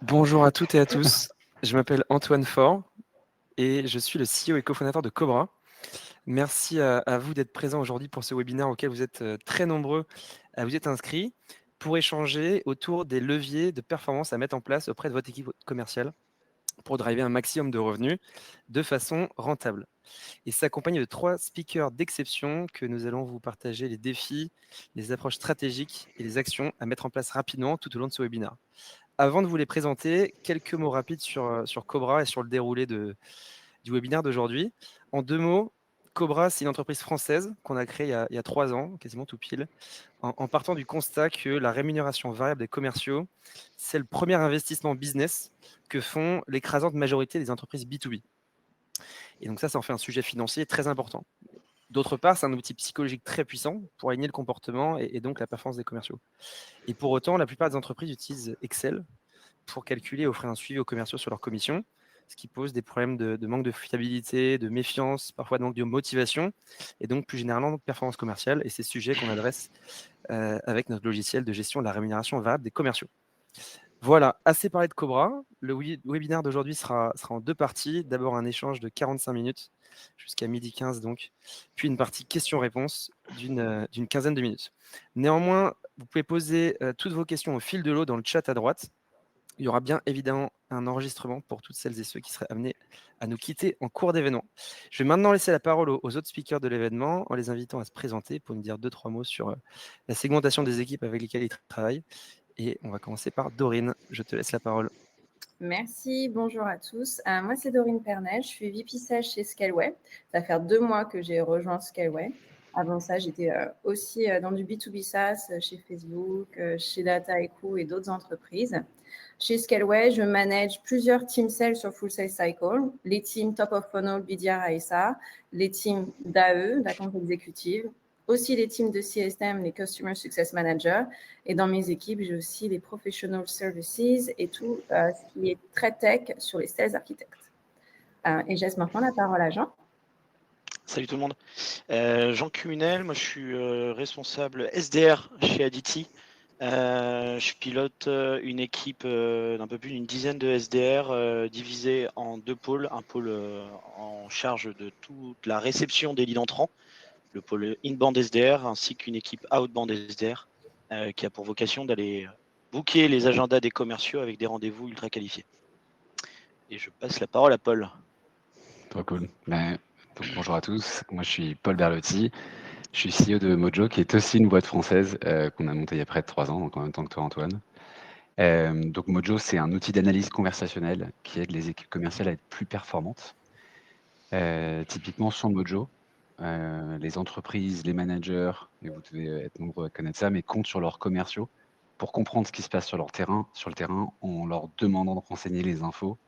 Bonjour à toutes et à tous, je m'appelle Antoine Faure et je suis le CEO et cofondateur de Cobra. Merci à vous d'être présents aujourd'hui pour ce webinaire auquel vous êtes très nombreux à vous être inscrits pour échanger autour des leviers de performance à mettre en place auprès de votre équipe commerciale pour driver un maximum de revenus de façon rentable. Et s'accompagne de 3 speakers d'exception que nous allons vous partager les défis, les approches stratégiques et les actions à mettre en place rapidement tout au long de ce webinaire. Avant de vous les présenter, quelques mots rapides sur Cobra et sur le déroulé du webinaire d'aujourd'hui. En 2 mots, Cobra, c'est une entreprise française qu'on a créée il y a 3 ans, quasiment tout pile, en partant du constat que la rémunération variable des commerciaux, c'est le premier investissement business que font l'écrasante majorité des entreprises B2B. Et donc ça en fait un sujet financier très important. D'autre part, c'est un outil psychologique très puissant pour aligner le comportement et donc la performance des commerciaux. Et pour autant, la plupart des entreprises utilisent Excel pour calculer et offrir un suivi aux commerciaux sur leurs commissions, ce qui pose des problèmes de manque de fiabilité, de méfiance, parfois de manque de motivation, et donc plus généralement de performance commerciale. Et c'est ce sujet qu'on adresse avec notre logiciel de gestion de la rémunération variable des commerciaux. Voilà, assez parlé de Cobra. Le webinaire d'aujourd'hui sera en 2 parties. D'abord un échange de 45 minutes, jusqu'à 12h15 donc, puis une partie questions-réponses d'une quinzaine de minutes. Néanmoins, vous pouvez poser toutes vos questions au fil de l'eau dans le chat à droite. Il y aura bien évidemment un enregistrement pour toutes celles et ceux qui seraient amenés à nous quitter en cours d'événement. Je vais maintenant laisser la parole aux autres speakers de l'événement en les invitant à se présenter pour nous dire 2-3 mots sur la segmentation des équipes avec lesquelles ils travaillent. Et on va commencer par Dorine. Je te laisse la parole. Merci, bonjour à tous. Moi, c'est Dorine Pernet, je suis VP Sales chez Scaleway. Ça va faire 2 mois que j'ai rejoint Scaleway. Avant ça, j'étais aussi dans du B2B SaaS chez Facebook, chez Dataiku et d'autres entreprises. Chez Scaleway, je manage plusieurs teams sales sur Full Sales Cycle, les teams Top of Funnel, BDR, ASA, les teams d'AE, d'account exécutive, aussi les teams de CSM, les Customer Success Manager. Et dans mes équipes, j'ai aussi les Professional Services et tout ce qui est très tech sur les Sales Architects. Et je laisse maintenant la parole à Jean. Salut tout le monde. Jean Cumunel, moi je suis responsable SDR chez Aditi. Je pilote une équipe d'un peu plus d'une dizaine de SDR divisée en 2 pôles. Un pôle en charge de toute la réception des leads entrants, le pôle inbound SDR, ainsi qu'une équipe outbound SDR qui a pour vocation d'aller booker les agendas des commerciaux avec des rendez-vous ultra qualifiés. Et je passe la parole à Paul. Trop cool. Donc, bonjour à tous, moi je suis Paul Berlotti, je suis CEO de Mojo, qui est aussi une boîte française qu'on a montée il y a près de 3 ans, donc en même temps que toi Antoine. Donc Mojo, c'est un outil d'analyse conversationnelle qui aide les équipes commerciales à être plus performantes. Typiquement sur Mojo, les entreprises, les managers, et vous devez être nombreux à connaître ça, mais comptent sur leurs commerciaux pour comprendre ce qui se passe sur le terrain, en leur demandant de renseigner les infos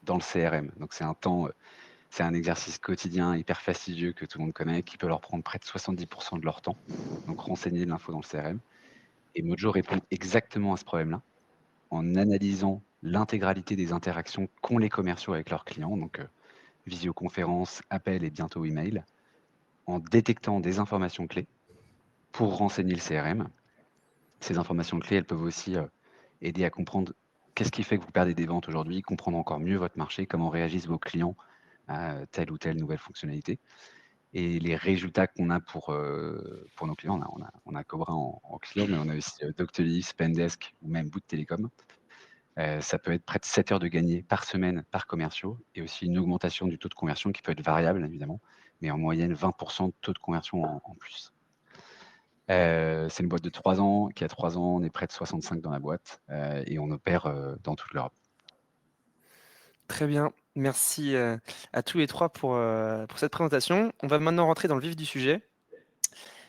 dans le CRM. Donc c'est un exercice quotidien hyper fastidieux que tout le monde connaît, qui peut leur prendre près de 70% de leur temps, donc renseigner de l'info dans le CRM. Et Mojo répond exactement à ce problème-là, en analysant l'intégralité des interactions qu'ont les commerciaux avec leurs clients, donc visioconférence, appel et bientôt email, en détectant des informations clés pour renseigner le CRM. Ces informations clés, elles peuvent aussi aider à comprendre qu'est-ce qui fait que vous perdez des ventes aujourd'hui, comprendre encore mieux votre marché, comment réagissent vos clients à telle ou telle nouvelle fonctionnalité. Et les résultats qu'on a pour nos clients, on a Cobra en client, mais on a aussi Doctolib, Spendesk ou même Bouygues Télécom. Ça peut être près de 7 heures de gagné par semaine par commerciaux et aussi une augmentation du taux de conversion qui peut être variable évidemment, mais en moyenne 20% de taux de conversion en plus. C'est une boîte de 3 ans, qui a 3 ans, on est près de 65 dans la boîte et on opère dans toute l'Europe. Très bien, merci à tous les 3 pour cette présentation. On va maintenant rentrer dans le vif du sujet,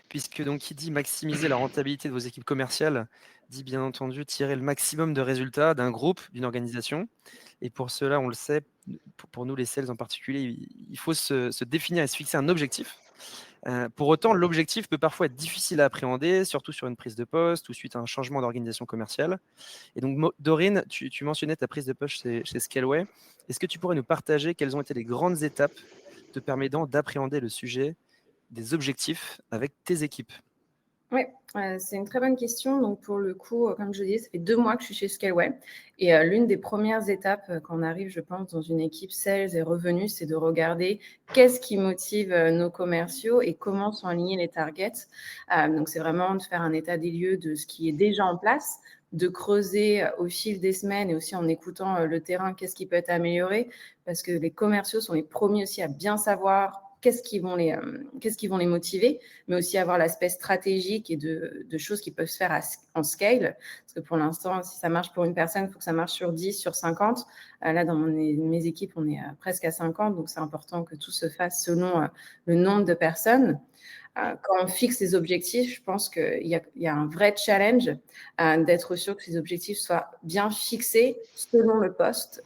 puisque donc qui dit maximiser la rentabilité de vos équipes commerciales, dit bien entendu tirer le maximum de résultats d'un groupe, d'une organisation. Et pour cela, on le sait, pour nous les sales en particulier, il faut se définir et se fixer un objectif. Pour autant, l'objectif peut parfois être difficile à appréhender, surtout sur une prise de poste ou suite à un changement d'organisation commerciale. Et donc, Dorine, tu mentionnais ta prise de poste chez Scaleway. Est-ce que tu pourrais nous partager quelles ont été les grandes étapes te permettant d'appréhender le sujet des objectifs avec tes équipes? Oui, c'est une très bonne question. Donc, pour le coup, comme je le disais, ça fait 2 mois que je suis chez Scaleway et l'une des premières étapes, quand on arrive, je pense, dans une équipe sales et revenus, c'est de regarder qu'est-ce qui motive nos commerciaux et comment sont alignés les targets. Donc, c'est vraiment de faire un état des lieux de ce qui est déjà en place, de creuser au fil des semaines et aussi en écoutant le terrain, qu'est-ce qui peut être amélioré, parce que les commerciaux sont les premiers aussi à bien savoir qu'est-ce qui vont les motiver, mais aussi avoir l'aspect stratégique et de choses qui peuvent se faire en scale. Parce que pour l'instant, si ça marche pour une personne, il faut que ça marche sur 10, sur 50. Là, dans mes équipes, on est presque à 50, donc c'est important que tout se fasse selon le nombre de personnes. Quand on fixe les objectifs, je pense qu'il y a un vrai challenge d'être sûr que ces objectifs soient bien fixés selon le poste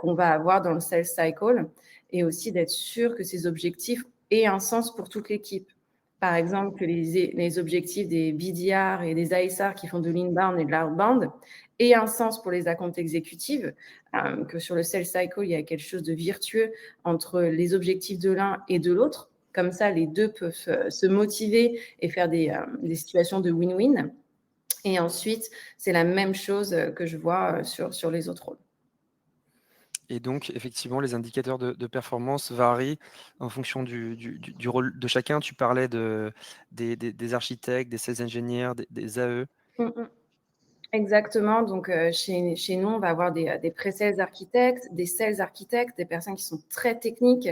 qu'on va avoir dans le sales cycle et aussi d'être sûr que ces objectifs aient un sens pour toute l'équipe. Par exemple, que les objectifs des BDR et des ASR qui font de l'inbound et de l'outbound aient un sens pour les accounts exécutives, que sur le sales cycle, il y a quelque chose de virtueux entre les objectifs de l'un et de l'autre. Comme ça, les deux peuvent se motiver et faire des situations de win-win. Et ensuite, c'est la même chose que je vois sur les autres rôles. Et donc, effectivement, les indicateurs de performance varient en fonction du rôle de chacun. Tu parlais des architectes, des sales engineers, des AE. Exactement. Donc, chez nous, on va avoir des pre-sales architectes, des sales architectes, des personnes qui sont très techniques,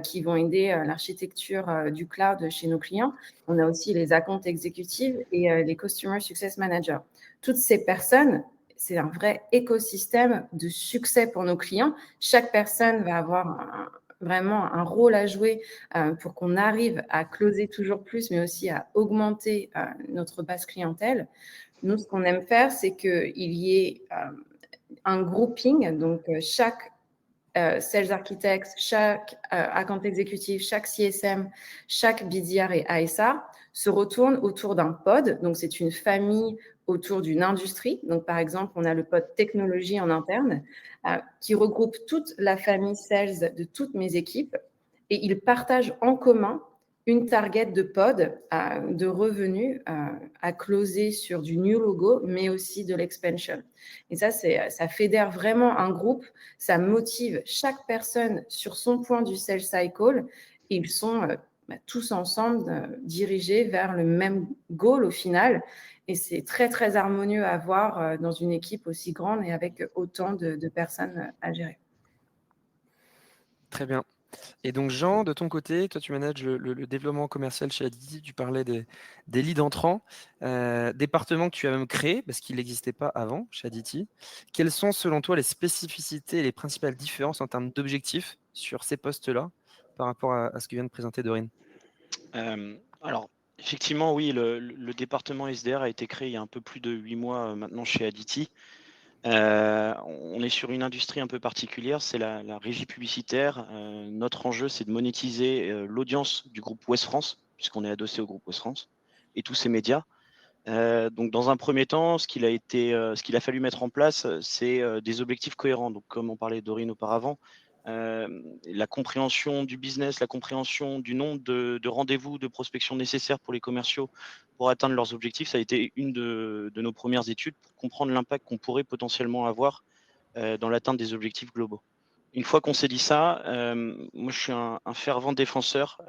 qui vont aider l'architecture du cloud chez nos clients. On a aussi les account exécutives et les customer success managers. Toutes ces personnes, c'est un vrai écosystème de succès pour nos clients. Chaque personne va avoir vraiment un rôle à jouer pour qu'on arrive à closer toujours plus, mais aussi à augmenter notre base clientèle. Nous, ce qu'on aime faire, c'est qu'il y ait un grouping, donc chaque sales architect, chaque account exécutif, chaque CSM, chaque BDR et ASA se retournent autour d'un pod. Donc, c'est une famille autour d'une industrie. Donc, par exemple, on a le pod technologie en interne qui regroupe toute la famille sales de toutes mes équipes et ils partagent en commun une target de pod de revenus à closer sur du new logo, mais aussi de l'expansion. Et ça fédère vraiment un groupe, ça motive chaque personne sur son point du sales cycle et ils sont tous ensemble dirigés vers le même goal au final. Et c'est très, très harmonieux à voir dans une équipe aussi grande et avec autant de personnes à gérer. Très bien. Et donc, Jean, de ton côté, toi, tu manages le développement commercial chez Aditi. Tu parlais des leads entrants, département que tu as même créé parce qu'il n'existait pas avant chez Aditi. Quelles sont, selon toi, les spécificités et les principales différences en termes d'objectifs sur ces postes-là par rapport à ce que vient de présenter Dorine? Alors, effectivement, oui, le département SDR a été créé il y a un peu plus de 8 mois maintenant chez Aditi. On est sur une industrie un peu particulière, c'est la régie publicitaire. Notre enjeu, c'est de monétiser l'audience du groupe Ouest France, puisqu'on est adossé au groupe Ouest France, et tous ces médias. Donc, dans un premier temps, ce qu'il a fallu mettre en place, c'est des objectifs cohérents. Donc, comme on parlait Dorine auparavant, la compréhension du business, la compréhension du nombre de rendez-vous, de prospection nécessaires pour les commerciaux pour atteindre leurs objectifs, ça a été une de nos premières études pour comprendre l'impact qu'on pourrait potentiellement avoir dans l'atteinte des objectifs globaux. Une fois qu'on s'est dit ça, moi je suis un fervent défenseur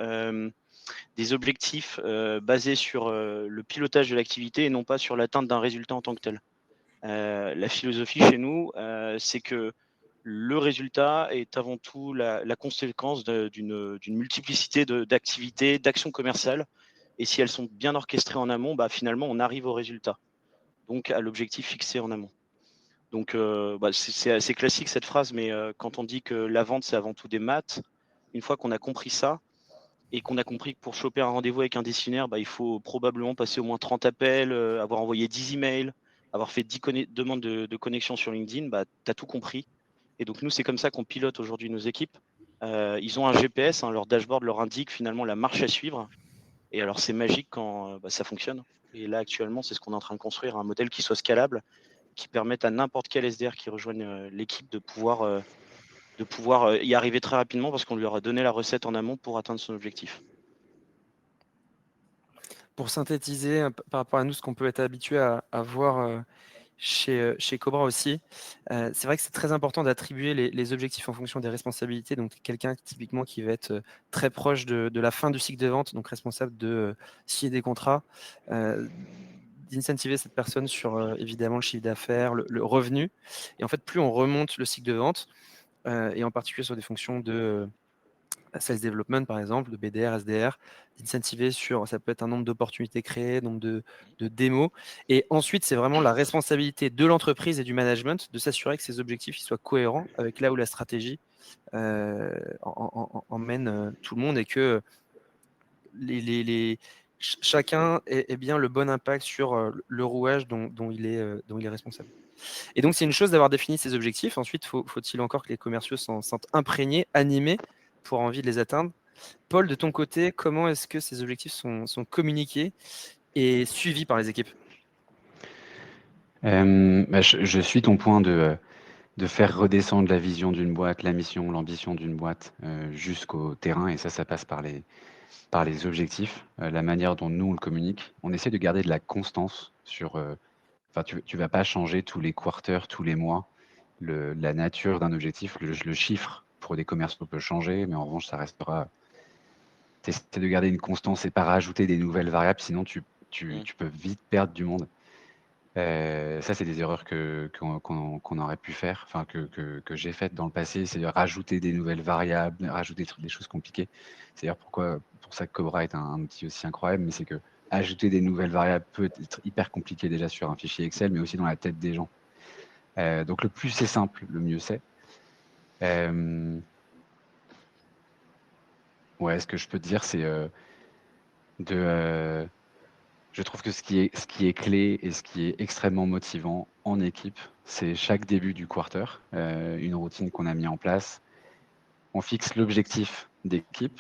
des objectifs basés sur le pilotage de l'activité et non pas sur l'atteinte d'un résultat en tant que tel. La philosophie chez nous, c'est que le résultat est avant tout la conséquence d'une multiplicité d'activités, d'actions commerciales. Et si elles sont bien orchestrées en amont, bah, finalement, on arrive au résultat, donc à l'objectif fixé en amont. Donc, c'est assez classique cette phrase, mais quand on dit que la vente, c'est avant tout des maths, une fois qu'on a compris ça, et qu'on a compris que pour choper un rendez-vous avec un décisionnaire, bah, il faut probablement passer au moins 30 appels, avoir envoyé 10 emails, avoir fait 10 demandes de connexion sur LinkedIn, bah, tu as tout compris. Et donc nous, c'est comme ça qu'on pilote aujourd'hui nos équipes. Ils ont un GPS, hein, leur dashboard leur indique finalement la marche à suivre. Et alors c'est magique quand ça fonctionne. Et là actuellement, c'est ce qu'on est en train de construire, un modèle qui soit scalable, qui permette à n'importe quel SDR qui rejoigne l'équipe de pouvoir y arriver très rapidement parce qu'on lui aura donné la recette en amont pour atteindre son objectif. pour synthétiser par rapport à nous, ce qu'on peut être habitué à voir chez Cobra aussi, c'est vrai que c'est très important d'attribuer les objectifs en fonction des responsabilités. Donc, quelqu'un typiquement qui va être très proche de la fin du cycle de vente, donc responsable de signer des contrats, d'incentiver cette personne sur évidemment le chiffre d'affaires, le revenu. Et en fait, plus on remonte le cycle de vente, et en particulier sur des fonctions de sales development, par exemple, de BDR, SDR, d'incentiver sur, ça peut être un nombre d'opportunités créées, nombre de démos. Et ensuite, c'est vraiment la responsabilité de l'entreprise et du management de s'assurer que ces objectifs ils soient cohérents avec là où la stratégie emmène tout le monde et que chacun ait bien le bon impact sur le rouage dont il est responsable. Et donc, c'est une chose d'avoir défini ces objectifs. Ensuite, faut-il encore que les commerciaux s'en sentent imprégnés, animés pour avoir envie de les atteindre. Paul, de ton côté, comment est-ce que ces objectifs sont communiqués et suivis par les équipes? Je suis ton point de faire redescendre la vision d'une boîte, la mission, l'ambition d'une boîte jusqu'au terrain. Et ça passe par les objectifs, la manière dont nous, on le communique. On essaie de garder de la constance sur... Enfin, tu vas pas changer tous les quarters, tous les mois, la nature d'un objectif. Le chiffre pour des commerciaux peut changer, mais en revanche, ça restera... Tu essaies de garder une constance et pas rajouter des nouvelles variables, sinon tu peux vite perdre du monde. Ça, c'est des erreurs qu'on aurait pu faire, enfin que j'ai faites dans le passé, c'est de rajouter des nouvelles variables, rajouter des choses compliquées. C'est d'ailleurs pour ça que Cobra est un outil aussi incroyable, mais c'est que ajouter des nouvelles variables peut être hyper compliqué déjà sur un fichier Excel, mais aussi dans la tête des gens. Donc le plus c'est simple, le mieux c'est. Ouais, ce que je peux te dire, c'est je trouve que ce qui est clé et ce qui est extrêmement motivant en équipe, c'est chaque début du quarter, une routine qu'on a mis en place. On fixe l'objectif d'équipe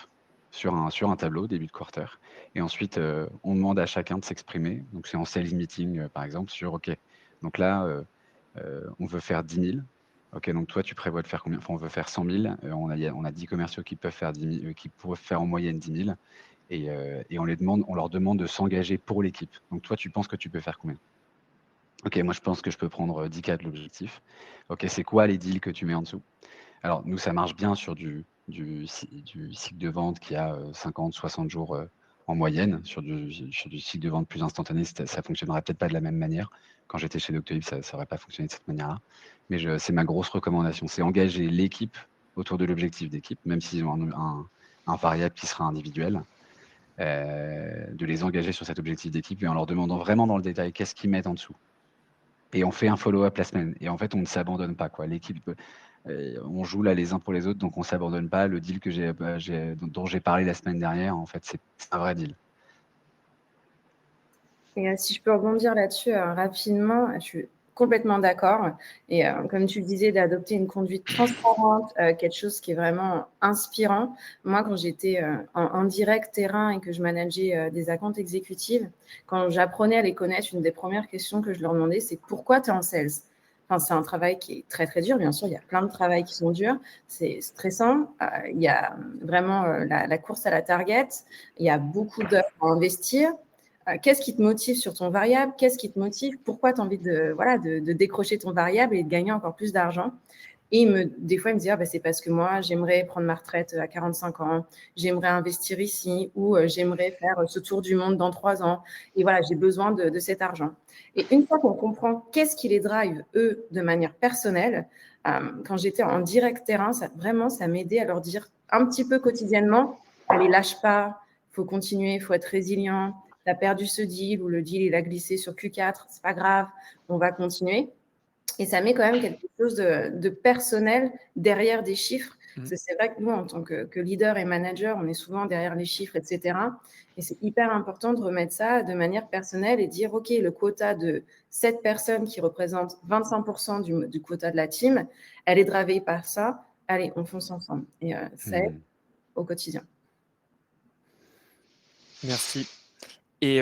sur un tableau début de quarter, et ensuite on demande à chacun de s'exprimer. Donc c'est en sales meeting par exemple sur OK. Donc là on veut faire 10 000. OK, donc toi tu prévois de faire combien? Enfin, on veut faire 100 000. On a 10 commerciaux qui peuvent faire 10 000, qui pourraient faire en moyenne 10 000. Et on leur demande de s'engager pour l'équipe. Donc toi, tu penses que tu peux faire combien? OK, moi je pense que je peux prendre 10K de l'objectif. OK, c'est quoi les deals que tu mets en dessous? Alors nous, ça marche bien sur du cycle de vente qui a 50, 60 jours en moyenne. Sur du cycle de vente plus instantané, ça fonctionnerait peut-être pas de la même manière. Quand j'étais chez Doctolib, ça n'aurait pas fonctionné de cette manière-là. Mais c'est ma grosse recommandation, c'est engager l'équipe autour de l'objectif d'équipe, même s'ils ont un variable qui sera individuel. De les engager sur cet objectif d'équipe et en leur demandant vraiment dans le détail qu'est-ce qu'ils mettent en dessous. Et on fait un follow-up la semaine. Et en fait, on ne s'abandonne pas, quoi. L'équipe, on joue là les uns pour les autres, donc on ne s'abandonne pas. Le deal dont j'ai parlé la semaine dernière, en fait, c'est un vrai deal. Et si je peux rebondir là-dessus rapidement, je suis complètement d'accord. Et comme tu le disais, d'adopter une conduite transparente, quelque chose qui est vraiment inspirant. Moi, quand j'étais en direct terrain et que je manageais des accounts exécutives, quand j'apprenais à les connaître, une des premières questions que je leur demandais, c'est pourquoi tu es en sales? Enfin, c'est un travail qui est très, très dur. Bien sûr, il y a plein de travails qui sont durs. C'est stressant. Il y a vraiment la course à la target. Il y a beaucoup d'heures à investir. Qu'est-ce qui te motive sur ton variable? Qu'est-ce qui te motive? Pourquoi tu as envie de décrocher ton variable et de gagner encore plus d'argent? Et des fois, il me dit, c'est parce que moi, j'aimerais prendre ma retraite à 45 ans, j'aimerais investir ici ou j'aimerais faire ce tour du monde dans 3 ans. Et voilà, j'ai besoin de cet argent. Et une fois qu'on comprend qu'est-ce qui les drive, eux, de manière personnelle, quand j'étais en direct terrain, ça m'aidait à leur dire un petit peu quotidiennement, allez, lâche pas, il faut continuer, il faut être résilient. Tu as perdu ce deal ou le deal, il a glissé sur Q4, c'est pas grave, on va continuer. Et ça met quand même quelque chose de personnel derrière des chiffres. Parce que c'est vrai que nous, en tant que leader et manager, on est souvent derrière les chiffres, etc. Et c'est hyper important de remettre ça de manière personnelle et dire, OK, le quota de cette personne qui représente 25% du quota de la team, elle est dravée par ça. Allez, on fonce ensemble. Et ça aide au quotidien. Merci. Et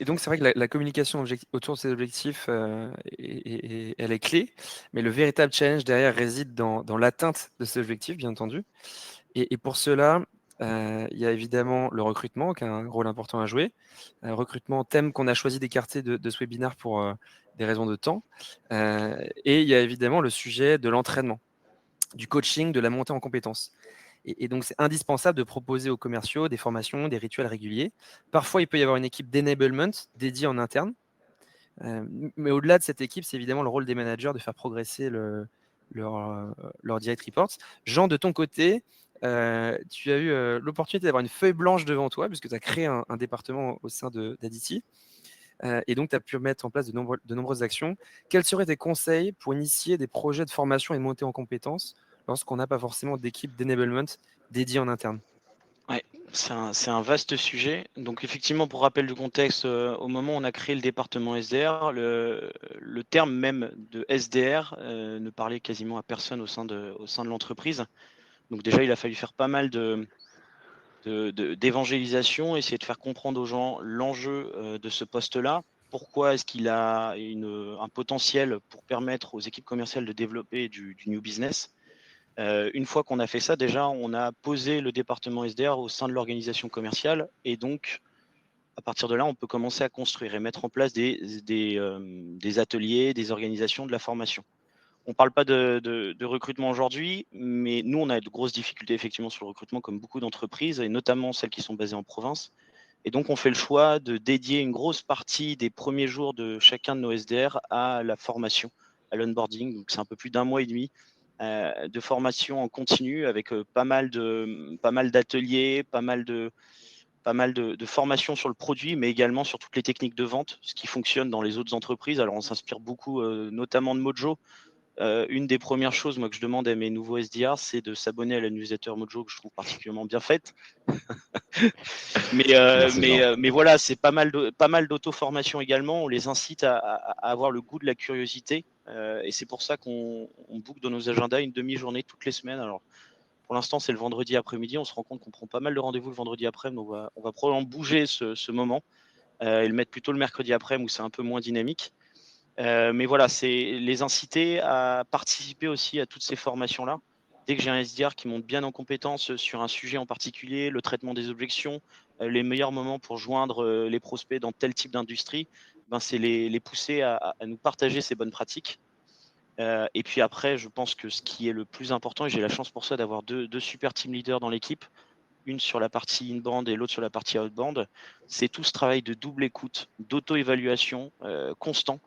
donc, c'est vrai que la communication autour de ces objectifs, elle est clé, mais le véritable challenge derrière réside dans l'atteinte de ces objectifs, bien entendu. Et pour cela, Il y a évidemment le recrutement qui a un rôle important à jouer. Recrutement, thème qu'on a choisi d'écarter de ce webinaire pour des raisons de temps. Et il y a évidemment le sujet de l'entraînement, du coaching, de la montée en compétences. Et donc, c'est indispensable de proposer aux commerciaux des formations, des rituels réguliers. Parfois, il peut y avoir une équipe d'enablement dédiée en interne. Mais au-delà de cette équipe, c'est évidemment le rôle des managers de faire progresser leur direct reports. Jean, de ton côté, tu as eu l'opportunité d'avoir une feuille blanche devant toi, puisque tu as créé un département au sein d'Aditi. Et donc, tu as pu mettre en place de nombreuses actions. Quels seraient tes conseils pour initier des projets de formation et de montée en compétences lorsqu'on n'a pas forcément d'équipe d'enablement dédiée en interne? Ouais, c'est un vaste sujet. Donc effectivement, pour rappel du contexte, au moment où on a créé le département SDR, le terme même de SDR ne parlait quasiment à personne au sein de l'entreprise. Donc déjà, il a fallu faire pas mal d'évangélisation, essayer de faire comprendre aux gens l'enjeu de ce poste-là. Pourquoi est-ce qu'il a un potentiel pour permettre aux équipes commerciales de développer du new business. Une fois qu'on a fait ça, déjà, on a posé le département SDR au sein de l'organisation commerciale. Et donc, à partir de là, on peut commencer à construire et mettre en place des ateliers, des organisations, de la formation. On ne parle pas de recrutement aujourd'hui, mais nous, on a de grosses difficultés effectivement sur le recrutement, comme beaucoup d'entreprises, et notamment celles qui sont basées en province. Et donc, on fait le choix de dédier une grosse partie des premiers jours de chacun de nos SDR à la formation, à l'onboarding. Donc, c'est un peu plus d'1 mois et demi de formation en continu avec pas mal d'ateliers, pas mal de formations sur le produit, mais également sur toutes les techniques de vente, ce qui fonctionne dans les autres entreprises. Alors, on s'inspire beaucoup, notamment de Mojo. Une des premières choses, moi, que je demande à mes nouveaux SDR, c'est de s'abonner à la newsletter Mojo, que je trouve particulièrement bien faite. Merci, Jean. Mais voilà, c'est pas mal d'auto-formation également. On les incite à avoir le goût de la curiosité. Et c'est pour ça qu'on book dans nos agendas une demi-journée toutes les semaines. Alors, pour l'instant, c'est le vendredi après-midi. On se rend compte qu'on prend pas mal de rendez-vous le vendredi après-midi. On va probablement bouger ce moment et le mettre plutôt le mercredi après-midi où c'est un peu moins dynamique. Mais voilà, c'est les inciter à participer aussi à toutes ces formations-là. Dès que j'ai un SDR qui monte bien en compétence sur un sujet en particulier, le traitement des objections, les meilleurs moments pour joindre les prospects dans tel type d'industrie, ben c'est les pousser à nous partager ces bonnes pratiques. Et puis après, je pense que ce qui est le plus important, et j'ai la chance pour ça d'avoir deux super team leaders dans l'équipe, une sur la partie inbound et l'autre sur la partie outbound, c'est tout ce travail de double écoute, d'auto-évaluation constant.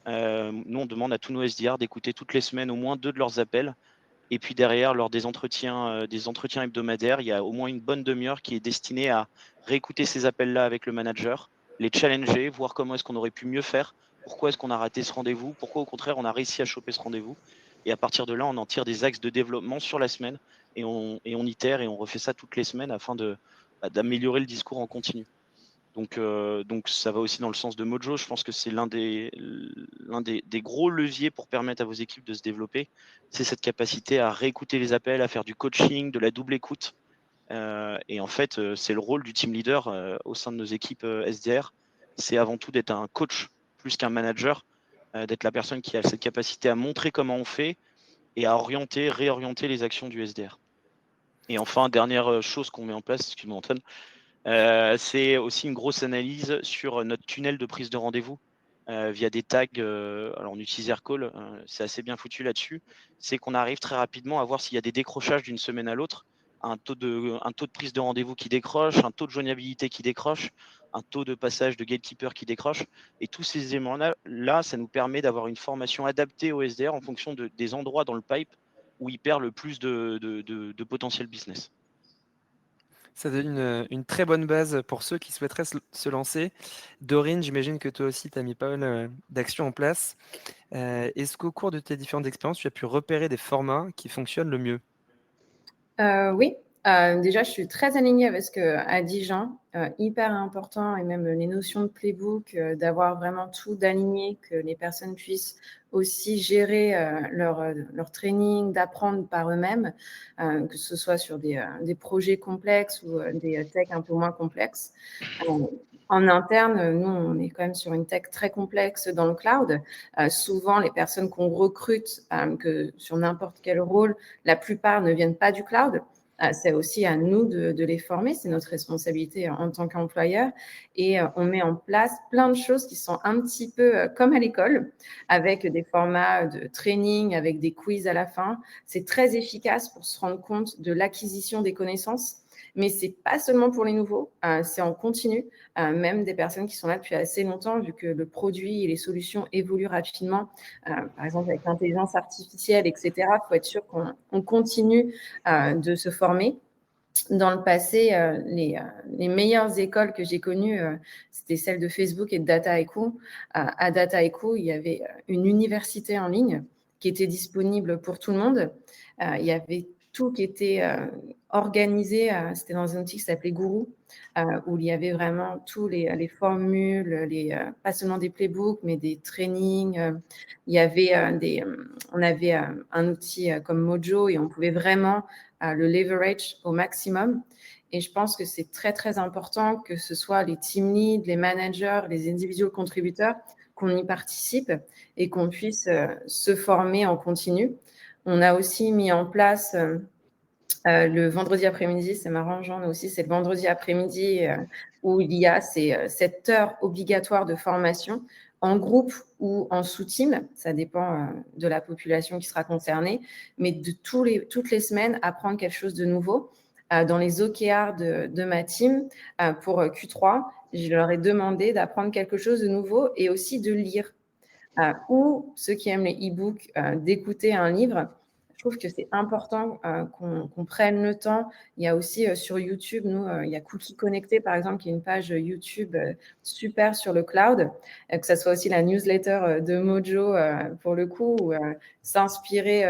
Nous, on demande à tous nos SDR d'écouter toutes les semaines au moins 2 de leurs appels. Et puis derrière, lors des entretiens hebdomadaires, il y a au moins une bonne demi-heure qui est destinée à réécouter ces appels-là avec le manager, les challenger, voir comment est-ce qu'on aurait pu mieux faire, pourquoi est-ce qu'on a raté ce rendez-vous, pourquoi au contraire on a réussi à choper ce rendez-vous. Et à partir de là, on en tire des axes de développement sur la semaine et on itère et on refait ça toutes les semaines afin d'améliorer le discours en continu. Donc ça va aussi dans le sens de Mojo. Je pense que c'est l'un des gros leviers pour permettre à vos équipes de se développer. C'est cette capacité à réécouter les appels, à faire du coaching, de la double écoute. Et en fait, c'est le rôle du team leader au sein de nos équipes SDR. C'est avant tout d'être un coach plus qu'un manager, d'être la personne qui a cette capacité à montrer comment on fait et à réorienter les actions du SDR. Et enfin, dernière chose qu'on met en place, excuse-moi Antoine, c'est aussi une grosse analyse sur notre tunnel de prise de rendez-vous via des tags. Alors on utilise Aircall, c'est assez bien foutu là-dessus. C'est qu'on arrive très rapidement à voir s'il y a des décrochages d'une semaine à l'autre, un taux de prise de rendez-vous qui décroche, un taux de joignabilité qui décroche, un taux de passage de gatekeeper qui décroche. Et tous ces éléments-là, ça nous permet d'avoir une formation adaptée au SDR en fonction des endroits dans le pipe où il perd le plus de potentiel business. Ça donne une très bonne base pour ceux qui souhaiteraient se lancer. Dorine, j'imagine que toi aussi, tu as mis pas mal d'actions en place. Est-ce qu'au cours de tes différentes expériences, tu as pu repérer des formats qui fonctionnent le mieux? Oui. Déjà, je suis très alignée avec ce qu'a dit Jean. Hyper important, et même les notions de playbook, d'avoir vraiment tout d'aligné, que les personnes puissent aussi gérer leur training, d'apprendre par eux-mêmes, que ce soit sur des projets complexes ou des techs un peu moins complexes. En interne, nous, on est quand même sur une tech très complexe dans le cloud. Souvent, les personnes qu'on recrute, que sur n'importe quel rôle, la plupart ne viennent pas du cloud. c'est aussi à nous de les former, c'est notre responsabilité en tant qu'employeur. Et on met en place plein de choses qui sont un petit peu comme à l'école, avec des formats de training, avec des quiz à la fin. C'est très efficace pour se rendre compte de l'acquisition des connaissances. Mais c'est pas seulement pour les nouveaux, c'est en continu, même des personnes qui sont là depuis assez longtemps, vu que le produit et les solutions évoluent rapidement. Par exemple, avec l'intelligence artificielle, etc., il faut être sûr qu'on continue de se former. Dans le passé, les meilleures écoles que j'ai connues, c'était celles de Facebook et de Dataiku. À Dataiku, il y avait une université en ligne qui était disponible pour tout le monde. Il y avait tout qui était organisé. C'était dans un outil qui s'appelait Guru, où il y avait vraiment tous les formules, pas seulement des playbooks, mais des trainings. Il y avait on avait un outil comme Mojo et on pouvait vraiment le leverage au maximum. Et je pense que c'est très, très important que ce soit les team leads, les managers, les individual contributeurs, qu'on y participe et qu'on puisse se former en continu. On a aussi mis en place le vendredi après-midi, c'est marrant, Jean, mais aussi c'est le vendredi après-midi où il y a cette heure obligatoire de formation en groupe ou en sous-team, ça dépend de la population qui sera concernée, mais toutes les semaines, apprendre quelque chose de nouveau. Dans les OKR de ma team, pour Q3, je leur ai demandé d'apprendre quelque chose de nouveau et aussi de lire. Ou ceux qui aiment les e-books, d'écouter un livre. Je trouve que c'est important qu'on prenne le temps. Il y a aussi sur YouTube, nous, il y a Cookie Connecté, par exemple, qui est une page YouTube super sur le cloud, que ça soit aussi la newsletter de Mojo, pour le coup, ou s'inspirer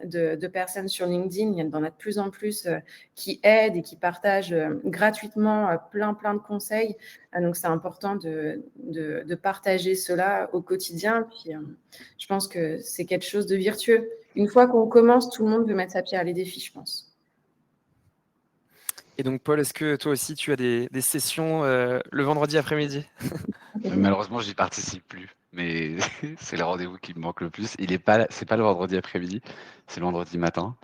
de personnes sur LinkedIn. Il y en a de plus en plus qui aident et qui partagent gratuitement plein de conseils. Donc, c'est important de partager cela au quotidien. Puis, je pense que c'est quelque chose de vertueux. Une fois qu'on commence, tout le monde veut mettre sa pierre à l'édifice, je pense. Et donc, Paul, est-ce que toi aussi, tu as des sessions le vendredi après-midi? Malheureusement, j'y participe plus, mais c'est le rendez-vous qui me manque le plus. C'est pas le vendredi après-midi, c'est le vendredi matin,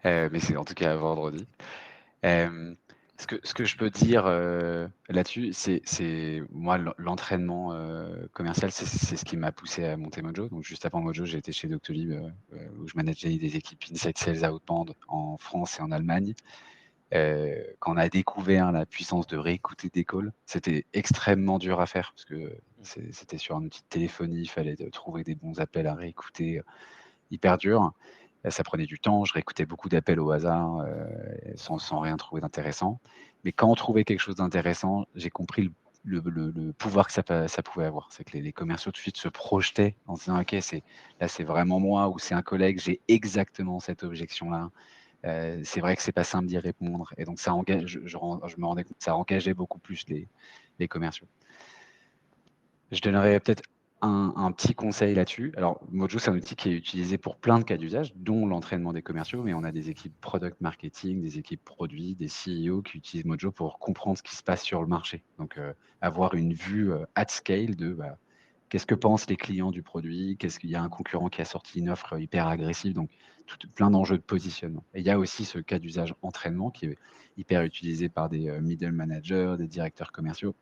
mais c'est en tout cas vendredi. Euh, ce que je peux dire là-dessus, c'est moi l'entraînement commercial, c'est ce qui m'a poussé à monter Mojo. Donc juste avant Mojo, j'ai été chez Doctolib où je manageais des équipes Inside Sales Outbound en France et en Allemagne. Quand on a découvert la puissance de réécouter des calls, c'était extrêmement dur à faire parce que c'était sur un outil de téléphonie, il fallait trouver des bons appels à réécouter, hyper dur. Ça prenait du temps, je réécoutais beaucoup d'appels au hasard sans rien trouver d'intéressant. Mais quand on trouvait quelque chose d'intéressant, j'ai compris le pouvoir que ça pouvait avoir. C'est que les commerciaux tout de suite se projetaient en se disant, OK, là c'est vraiment moi ou c'est un collègue, j'ai exactement cette objection-là. C'est vrai que c'est pas simple d'y répondre. Et donc, ça engage, je me rendais compte que ça engageait beaucoup plus les commerciaux. Je donnerais peut-être un petit conseil là-dessus. Alors, Mojo, c'est un outil qui est utilisé pour plein de cas d'usage, dont l'entraînement des commerciaux, mais on a des équipes product marketing, des équipes produits, des CEO qui utilisent Mojo pour comprendre ce qui se passe sur le marché. Donc, avoir une vue at scale de qu'est-ce que pensent les clients du produit, qu'est-ce qu'il y a un concurrent qui a sorti une offre hyper agressive, donc plein d'enjeux de positionnement. Et il y a aussi ce cas d'usage entraînement qui est hyper utilisé par des middle managers, des directeurs commerciaux.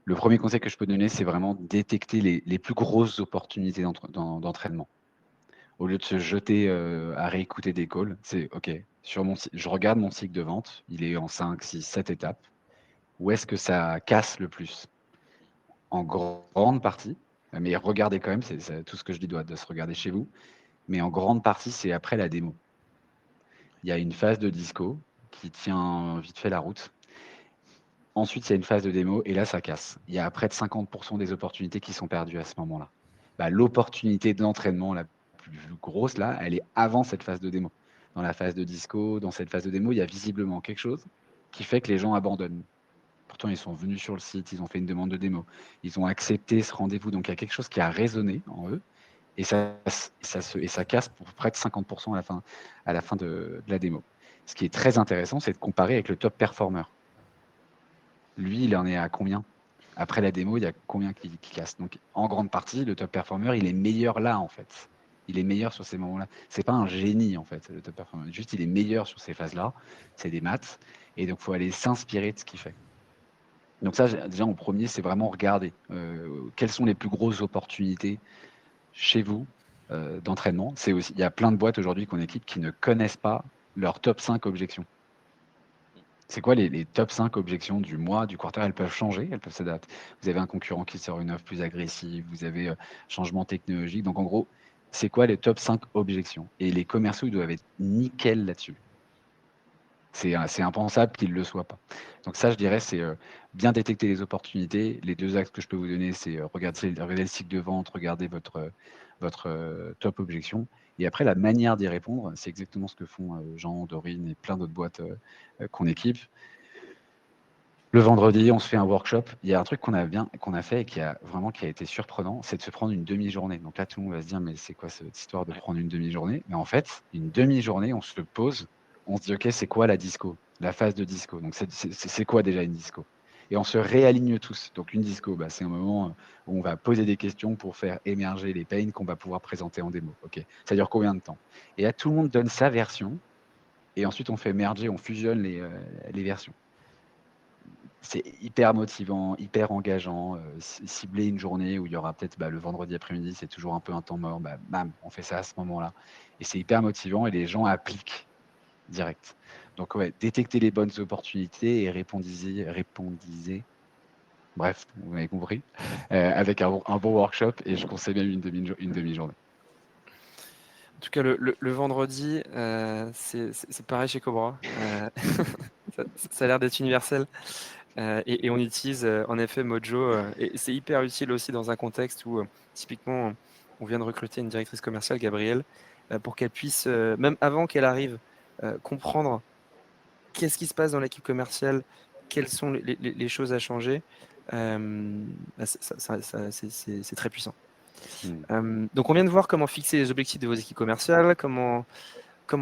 Le premier conseil que je peux donner, c'est vraiment détecter les plus grosses opportunités d'entraînement. Au lieu de se jeter à réécouter des calls, c'est OK, je regarde mon cycle de vente, il est en 5, 6, 7 étapes. Où est-ce que ça casse le plus? En grande partie, mais regardez quand même, tout ce que je dis doit se regarder chez vous, mais en grande partie, c'est après la démo. Il y a une phase de disco qui tient vite fait la route. Ensuite, il y a une phase de démo et là, ça casse. Il y a près de 50% des opportunités qui sont perdues à ce moment-là. L'opportunité d'entraînement la plus grosse, là, elle est avant cette phase de démo. Dans la phase de disco, dans cette phase de démo, il y a visiblement quelque chose qui fait que les gens abandonnent. Pourtant, ils sont venus sur le site, ils ont fait une demande de démo, ils ont accepté ce rendez-vous. Donc, il y a quelque chose qui a résonné en eux et ça casse pour près de 50% à la fin de la démo. Ce qui est très intéressant, c'est de comparer avec le top performer. Lui, il en est à combien? Après la démo, il y a combien qui casse? Donc, en grande partie, le top performer, il est meilleur là, en fait. Il est meilleur sur ces moments-là. C'est pas un génie, en fait, le top performer. Juste, il est meilleur sur ces phases-là. C'est des maths. Et donc, il faut aller s'inspirer de ce qu'il fait. Donc ça, déjà, en premier, c'est vraiment regarder quelles sont les plus grosses opportunités chez vous d'entraînement. Il y a plein de boîtes aujourd'hui qu'on équipe qui ne connaissent pas leur top 5 objections. C'est quoi les top 5 objections du mois, du quarter? Elles peuvent changer, elles peuvent s'adapter. Vous avez un concurrent qui sort une offre plus agressive, vous avez changement technologique. Donc en gros, c'est quoi les top 5 objections? Et les commerciaux, ils doivent être nickel là-dessus. C'est impensable qu'ils ne le soient pas. Donc ça, je dirais, c'est bien détecter les opportunités. Les 2 axes que je peux vous donner, c'est regarder le cycle de vente, regarder votre top objection. Et après, la manière d'y répondre, c'est exactement ce que font Jean, Dorine et plein d'autres boîtes qu'on équipe. Le vendredi, on se fait un workshop. Il y a un truc qu'on a fait et qui a été surprenant, c'est de se prendre une demi-journée. Donc là, tout le monde va se dire, mais c'est quoi cette histoire de Ouais. prendre une demi-journée? Mais en fait, une demi-journée, on se le pose, on se dit, OK, c'est quoi la disco? La phase de disco. Donc c'est quoi déjà une disco? Et on se réaligne tous. Donc une disco, bah, c'est un moment où on va poser des questions pour faire émerger les pains qu'on va pouvoir présenter en démo. OK. Ça dure combien de temps? Et là, tout le monde donne sa version. Et ensuite, on fait merger, on fusionne les versions. C'est hyper motivant, hyper engageant. Cibler une journée où il y aura peut-être le vendredi après-midi, c'est toujours un peu un temps mort. Bam, on fait ça à ce moment-là. Et c'est hyper motivant et les gens appliquent direct. Donc, ouais, détectez les bonnes opportunités et répondisez. Bref, vous avez compris. Avec un bon workshop et je conseille même une demi-journée. En tout cas, le vendredi, c'est pareil chez Cobra. Ça a l'air d'être universel. Et on utilise en effet Mojo. Et c'est hyper utile aussi dans un contexte où, typiquement, on vient de recruter une directrice commerciale, Gabrielle, pour qu'elle puisse, même avant qu'elle arrive, comprendre qu'est-ce qui se passe dans l'équipe commerciale, quelles sont les choses à changer. C'est très puissant. Donc, on vient de voir comment fixer les objectifs de vos équipes commerciales, comment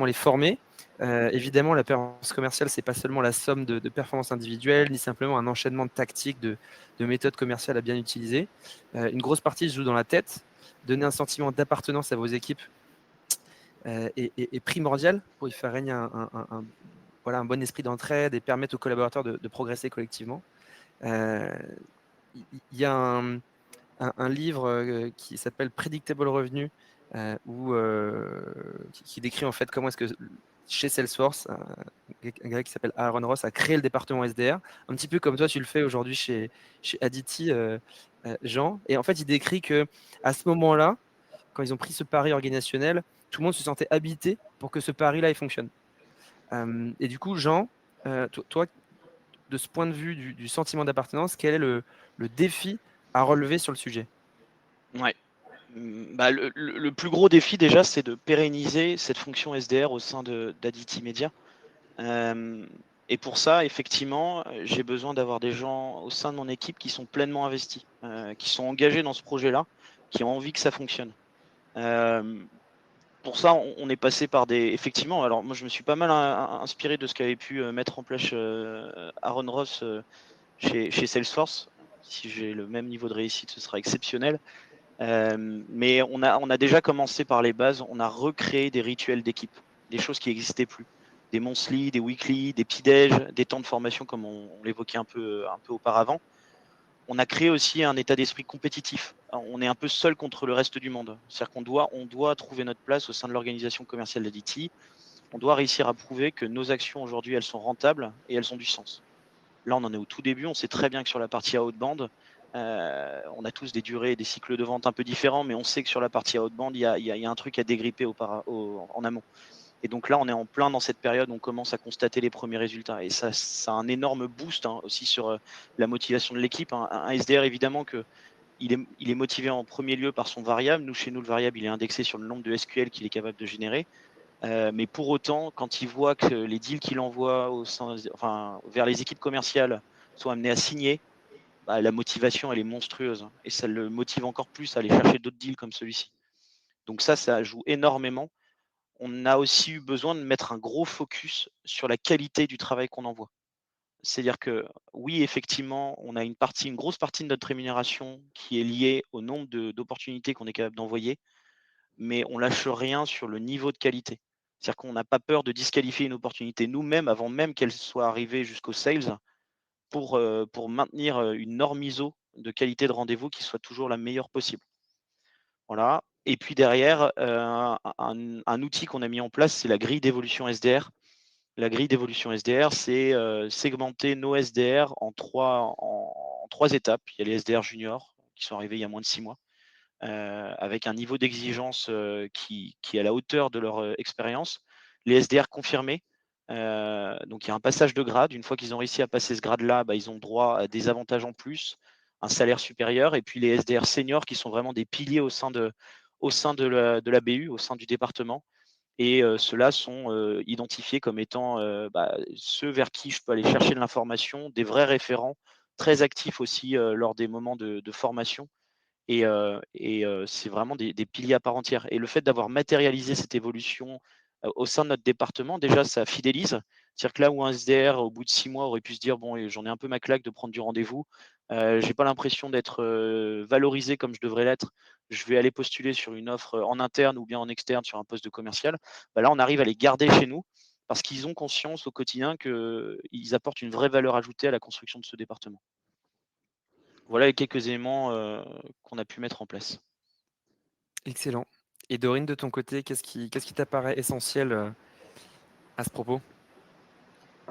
les former. Évidemment, la performance commerciale, c'est pas seulement la somme de performances individuelles, ni simplement un enchaînement de tactiques, de méthodes commerciales à bien utiliser. Une grosse partie se joue dans la tête. Donner un sentiment d'appartenance à vos équipes est primordial pour y faire régner un bon esprit d'entraide et permettre aux collaborateurs de progresser collectivement. Il y a un livre qui s'appelle Predictable Revenue, qui décrit en fait comment est-ce que chez Salesforce, un gars qui s'appelle Aaron Ross a créé le département SDR, un petit peu comme toi tu le fais aujourd'hui chez Aditi, Jean. Et en fait, il décrit que à ce moment-là, quand ils ont pris ce pari organisationnel, tout le monde se sentait habité pour que ce pari-là il fonctionne. Et du coup, Jean, toi, de ce point de vue du sentiment d'appartenance, quel est le défi à relever sur le sujet? Ouais. Le plus gros défi déjà, c'est de pérenniser cette fonction SDR au sein d'Aditi Media. Et pour ça, effectivement, j'ai besoin d'avoir des gens au sein de mon équipe qui sont pleinement investis, qui sont engagés dans ce projet-là, qui ont envie que ça fonctionne. Pour ça, on est passé par effectivement, alors moi je me suis pas mal inspiré de ce qu'avait pu mettre en place Aaron Ross chez Salesforce. Si j'ai le même niveau de réussite, ce sera exceptionnel. Mais on a déjà commencé par les bases, on a recréé des rituels d'équipe, des choses qui n'existaient plus. Des monthly, des weekly, des petits déj, des temps de formation comme on l'évoquait un peu auparavant. On a créé aussi un état d'esprit compétitif. On est un peu seul contre le reste du monde. C'est-à-dire qu'on doit trouver notre place au sein de l'organisation commerciale d'Aditi. On doit réussir à prouver que nos actions aujourd'hui, elles sont rentables et elles ont du sens. Là, on en est au tout début. On sait très bien que sur la partie outbound, on a tous des durées et des cycles de vente un peu différents, mais on sait que sur la partie outbound, il y a un truc à dégripper en amont. Et donc là, on est en plein dans cette période où on commence à constater les premiers résultats. Et ça a un énorme boost aussi sur la motivation de l'équipe. Un SDR, évidemment, il est motivé en premier lieu par son variable. Chez nous, le variable, il est indexé sur le nombre de SQL qu'il est capable de générer. Mais pour autant, quand il voit que les deals qu'il envoie vers les équipes commerciales sont amenés à signer, la motivation, elle est monstrueuse. Et ça le motive encore plus à aller chercher d'autres deals comme celui-ci. Donc ça joue énormément. On a aussi eu besoin de mettre un gros focus sur la qualité du travail qu'on envoie. C'est-à-dire que oui, effectivement, on a une grosse partie de notre rémunération qui est liée au nombre d'opportunités qu'on est capable d'envoyer. mais on lâche rien sur le niveau de qualité. C'est-à-dire qu'on n'a pas peur de disqualifier une opportunité nous-mêmes avant même qu'elle soit arrivée jusqu'au sales pour maintenir, une norme ISO de qualité de rendez-vous qui soit toujours la meilleure possible. Voilà, et puis derrière, un outil qu'on a mis en place, c'est la grille d'évolution SDR. La grille d'évolution SDR, c'est, segmenter nos SDR en 3 étapes. Il y a les SDR juniors qui sont arrivés il y a moins de 6 mois, avec un niveau d'exigence, qui est à la hauteur de leur, expérience. Les SDR confirmés, donc il y a un passage de grade. Une fois qu'ils ont réussi à passer ce grade-là, bah, ils ont droit à des avantages en plus, un salaire supérieur, et puis les SDR seniors qui sont vraiment des piliers au sein de la BU, au sein du département, et ceux-là sont, identifiés comme étant, ceux vers qui je peux aller chercher de l'information, des vrais référents, très actifs aussi, lors des moments de formation, et c'est vraiment des piliers à part entière, et le fait d'avoir matérialisé cette évolution, au sein de notre département, déjà ça fidélise. C'est-à-dire que là où un SDR au bout de 6 mois aurait pu se dire: «Bon, j'en ai un peu ma claque de prendre du rendez-vous, j'ai pas l'impression d'être, valorisé comme je devrais l'être, je vais aller postuler sur une offre, en interne ou bien en externe sur un poste de commercial». Là on arrive à les garder chez nous parce qu'ils ont conscience au quotidien qu'ils apportent une vraie valeur ajoutée à la construction de ce département. Voilà les quelques éléments, qu'on a pu mettre en place. Excellent. Et Dorine, de ton côté, qu'est-ce qui t'apparaît essentiel, à ce propos?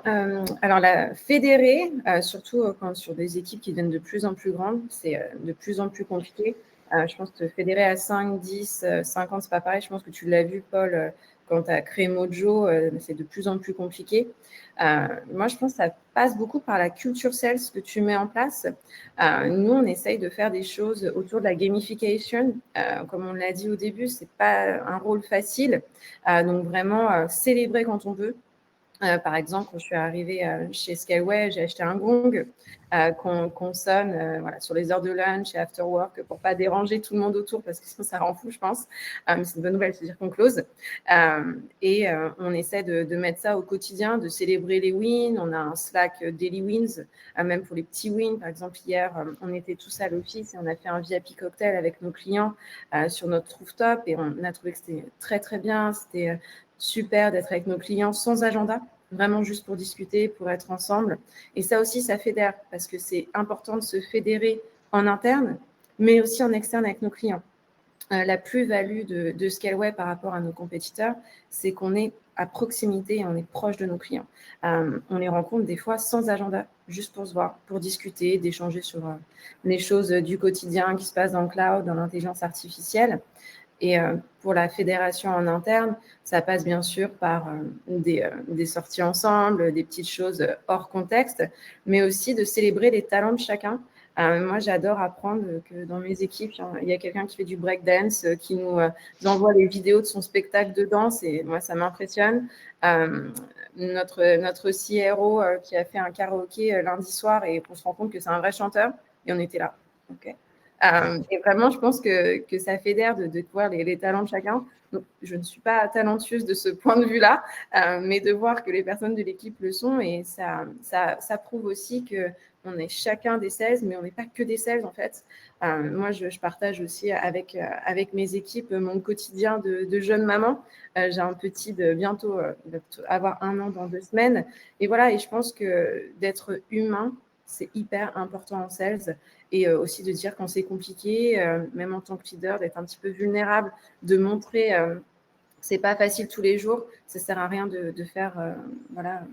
Alors la fédérer, surtout, quand sur des équipes qui deviennent de plus en plus grandes, c'est, de plus en plus compliqué. Je pense que fédérer à 5, 10, 50, c'est pas pareil. Je pense que tu l'as vu Paul, quand tu as créé Mojo, c'est de plus en plus compliqué. Moi je pense que ça passe beaucoup par la culture sales que tu mets en place. Nous on essaye de faire des choses autour de la gamification. Comme on l'a dit au début, c'est pas un rôle facile. Donc vraiment, célébrer quand on peut. Par exemple, quand je suis arrivée chez Skyway, j'ai acheté un gong qu'on sonne voilà, sur les heures de lunch et after work pour pas déranger tout le monde autour parce que sinon ça rend fou, je pense. Mais c'est une bonne nouvelle, c'est-à-dire qu'on close. On essaie de mettre ça au quotidien, de célébrer les wins. On a un Slack Daily Wins, même pour les petits wins. Par exemple, hier, on était tous à l'office et on a fait un VIP cocktail avec nos clients sur notre rooftop et on a trouvé que c'était très, très bien. C'était super d'être avec nos clients sans agenda, vraiment juste pour discuter, pour être ensemble. Et ça aussi, ça fédère parce que c'est important de se fédérer en interne, mais aussi en externe avec nos clients. La plus-value de Scaleway par rapport à nos compétiteurs, c'est qu'on est à proximité et on est proche de nos clients. On les rencontre des fois sans agenda, juste pour se voir, pour discuter, d'échanger sur les choses du quotidien qui se passent dans le cloud, dans l'intelligence artificielle. Et pour la fédération en interne, ça passe bien sûr par des sorties ensemble, des petites choses hors contexte, mais aussi de célébrer les talents de chacun. Moi, j'adore apprendre que dans mes équipes, il y a quelqu'un qui fait du breakdance, qui nous envoie les vidéos de son spectacle de danse, et moi, ça m'impressionne. Notre CRO qui a fait un karaoké lundi soir, et on se rend compte que c'est un vrai chanteur, et on était là. OK. Et vraiment, je pense que ça fédère de voir les talents de chacun. Donc, je ne suis pas talentueuse de ce point de vue-là, mais de voir que les personnes de l'équipe le sont, et ça prouve aussi qu'on est chacun des sales, mais on n'est pas que des sales en fait. Moi, je partage aussi avec mes équipes mon quotidien de jeune maman. J'ai un petit de bientôt, il va avoir 1 an dans 2 semaines. Et voilà, et je pense que d'être humain, c'est hyper important en sales. Et aussi de dire quand c'est compliqué, même en tant que leader, d'être un petit peu vulnérable, de montrer c'est pas facile tous les jours. Ça sert à rien de faire voilà,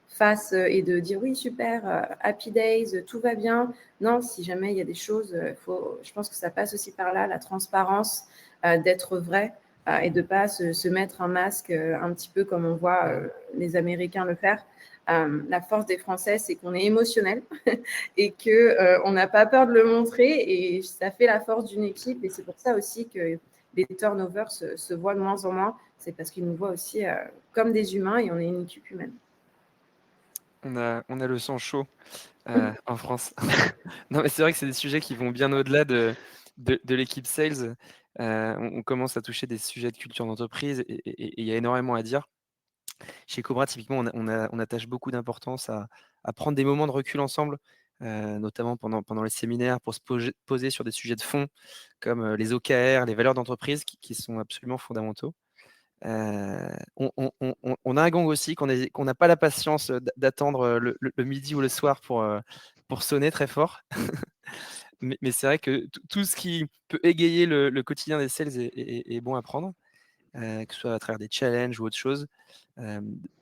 face et de dire oui, super, happy days, tout va bien. Non, si jamais il y a des choses, je pense que ça passe aussi par là, la transparence, d'être vrai et de pas se mettre un masque un petit peu comme on voit les Américains le faire. La force des Français, c'est qu'on est émotionnel et qu'on n'a pas peur de le montrer, et ça fait la force d'une équipe. Et c'est pour ça aussi que les turnovers se voient de moins en moins. C'est parce qu'ils nous voient aussi comme des humains, et on est une équipe humaine. On a le sang chaud, en France. Non, mais c'est vrai que c'est des sujets qui vont bien au-delà de l'équipe sales. On commence à toucher des sujets de culture d'entreprise, et il y a énormément à dire. Chez Cobra, typiquement, on attache beaucoup d'importance à prendre des moments de recul ensemble, notamment pendant les séminaires pour se poser sur des sujets de fond comme les OKR, les valeurs d'entreprise qui sont absolument fondamentaux. On a un gong aussi qu'on n'a pas la patience d'attendre le midi ou le soir pour sonner très fort. Mais c'est vrai que tout ce qui peut égayer le quotidien des sales est bon à prendre, que ce soit à travers des challenges ou autre chose.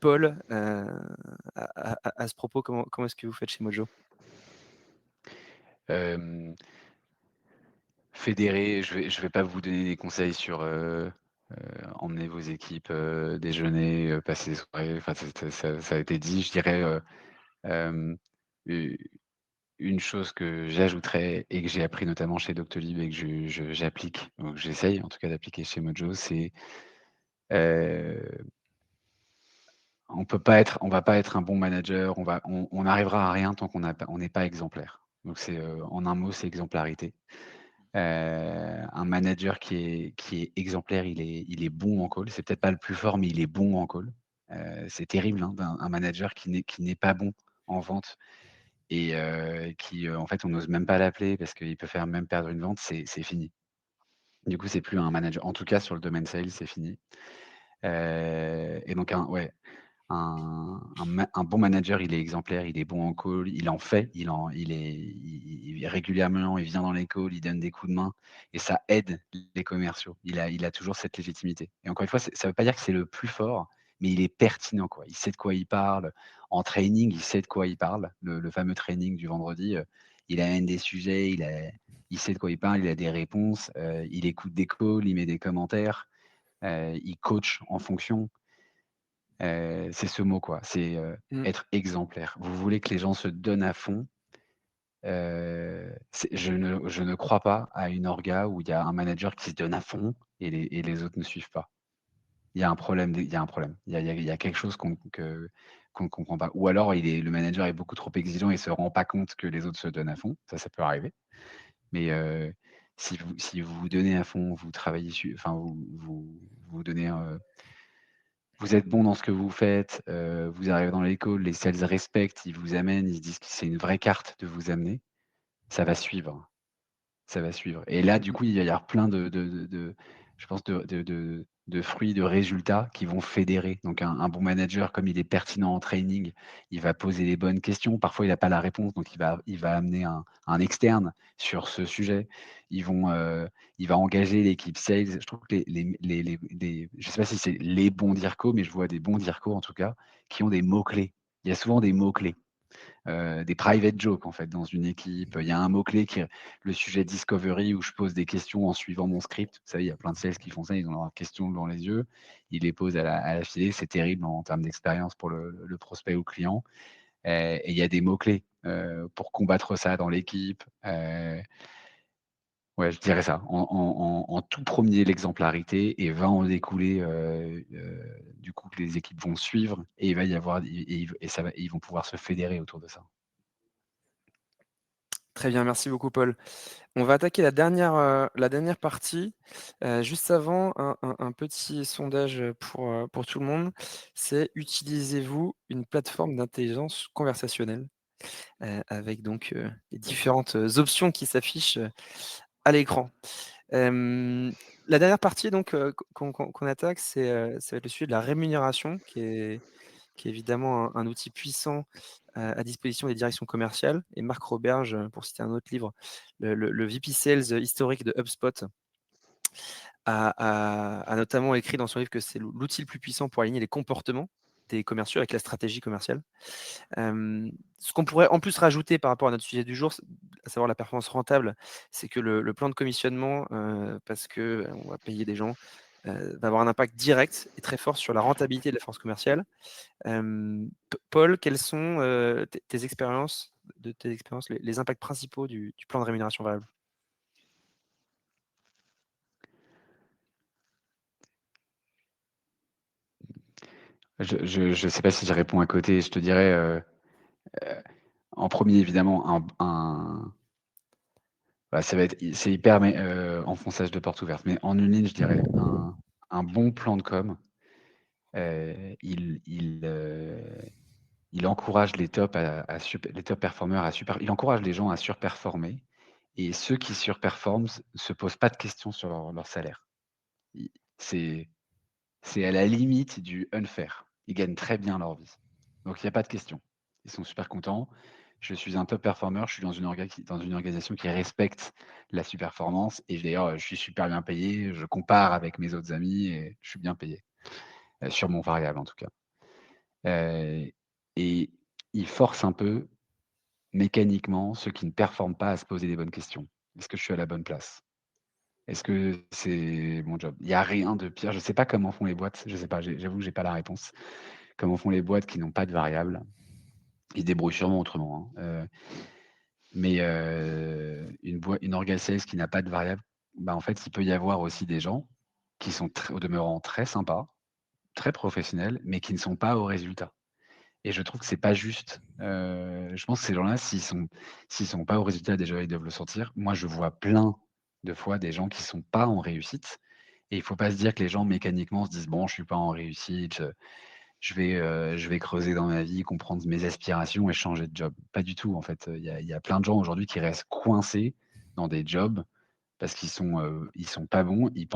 Paul, à ce propos, comment est-ce que vous faites chez Mojo? Fédérer, je vais pas vous donner des conseils sur emmener vos équipes déjeuner, passer des soirées. Enfin, ça a été dit. Je dirais une chose que j'ajouterais et que j'ai appris notamment chez Doctolib et que j'applique, donc j'essaye en tout cas d'appliquer chez Mojo, c'est on va pas être un bon manager, on n'arrivera à rien tant on n'est pas exemplaire. Donc c'est en un mot, c'est exemplarité. Un manager qui est exemplaire, il est bon en call. C'est peut-être pas le plus fort, mais il est bon en call. C'est terrible, hein, un manager qui n'est pas bon en vente et qui, en fait, on n'ose même pas l'appeler parce qu'il peut faire même perdre une vente, c'est fini. Du coup, c'est plus un manager, en tout cas sur le domaine sales, c'est fini. Et donc un bon manager, il est exemplaire, il est bon en call, il en fait, régulièrement, il vient dans les calls, il donne des coups de main et ça aide les commerciaux. Il a toujours cette légitimité. Et encore une fois, ça veut pas dire que c'est le plus fort, mais il est pertinent, quoi. Il sait de quoi il parle. En training, il sait de quoi il parle. Le fameux training du vendredi, il amène des sujets, il sait de quoi il parle, il a des réponses, il écoute des calls, il met des commentaires, il coach en fonction. C'est ce mot, quoi, c'est Mmh. être exemplaire. Vous voulez que les gens se donnent à fond, je ne crois pas à une orga où il y a un manager qui se donne à fond et les autres ne suivent pas. Il y a un problème, il y a un problème. Il y a quelque chose qu'on ne comprend pas. Ou alors le manager est beaucoup trop exigeant et se rend pas compte que les autres se donnent à fond. Ça peut arriver. Mais si vous vous donnez à fond, vous travaillez enfin vous donnez, vous êtes bon dans ce que vous faites, vous arrivez dans les calls, les sales respectent, ils vous amènent, ils se disent que c'est une vraie carte de vous amener, ça va suivre, ça va suivre. Et là, du Mmh. coup, il va y avoir plein je pense de fruits, de résultats qui vont fédérer. Donc un bon manager, comme il est pertinent en training, il va poser les bonnes questions. Parfois, il n'a pas la réponse, donc il va amener un externe sur ce sujet. Il va engager l'équipe sales. Je trouve que je sais pas si c'est les bons DIRCO, mais je vois des bons DIRCO en tout cas, qui ont des mots-clés. Il y a souvent des mots-clés. Des private jokes en fait dans une équipe. Il y a un mot-clé qui est le sujet discovery où je pose des questions en suivant mon script. Vous savez, il y a plein de sales qui font ça, ils ont leurs questions devant les yeux, ils les posent à la filée. C'est terrible en termes d'expérience pour le prospect ou client. Et il y a des mots-clés pour combattre ça dans l'équipe. Ouais, je dirais ça. En tout premier, l'exemplarité et va en découler du coup que les équipes vont suivre et il va y avoir et ils vont pouvoir se fédérer autour de ça. Très bien, merci beaucoup Paul. On va attaquer la dernière partie. Juste avant, un petit sondage pour tout le monde. C'est utilisez-vous une plateforme d'intelligence conversationnelle? Avec donc les différentes options qui s'affichent à l'écran. La dernière partie donc qu'on attaque, ça va être le sujet de la rémunération qui est évidemment un outil puissant à disposition des directions commerciales. Et Marc Roberge, pour citer un autre livre, le VP Sales historique de HubSpot, a notamment écrit dans son livre que c'est l'outil le plus puissant pour aligner les comportements des commerciaux avec la stratégie commerciale. Ce qu'on pourrait en plus rajouter par rapport à notre sujet du jour, à savoir la performance rentable, c'est que le plan de commissionnement, parce qu'on va payer des gens, va avoir un impact direct et très fort sur la rentabilité de la force commerciale. Paul, quelles sont tes expériences, les impacts principaux du plan de rémunération variable? Je sais pas si je réponds à côté. Je te dirais, en premier évidemment, bah, c'est hyper mais enfonçage de porte ouverte. Mais en une ligne, je dirais un bon plan de com, il il encourage les top performers il encourage les gens à surperformer et ceux qui surperforment se posent pas de questions sur leur salaire. I c'est c'est à la limite du unfair. Ils gagnent très bien leur vie. Donc il y a pas de question. Ils sont super contents. Je suis un top performer, je suis dans une organisation qui respecte la performance et d'ailleurs, je suis super bien payé. Je compare avec mes autres amis et je suis bien payé, sur mon variable en tout cas. Heu et ils forcent un peu mécaniquement ceux qui ne performent pas à se poser les bonnes questions. Est-ce que je suis à la bonne place? Est-ce que c'est mon job? Il y a rien de pire. Je sais pas comment font les boîtes, je sais pas, j'avoue que j'ai pas la réponse. Comment font les boîtes qui n'ont pas de variable? Ils se débrouillent sûrement autrement, hein, mais une orga sales qui n'a pas de variable, bah, en fait, il peut y avoir aussi des gens qui sont au demeurant très sympas, très professionnels, mais qui ne sont pas au résultat et je trouve que c'est pas juste. Je pense que ces gens-là, s'ils sont pas au résultat, déjà, ils doivent le sentir. Moi, je vois plein de fois des gens qui sont pas en réussite et il faut pas se dire que les gens mécaniquement se disent: «Bon, je suis pas en réussite, je vais creuser dans ma vie, comprendre mes aspirations et changer de job». Pas du tout, en fait, il y a plein de gens aujourd'hui qui restent coincés dans des jobs parce ils sont pas bons, ils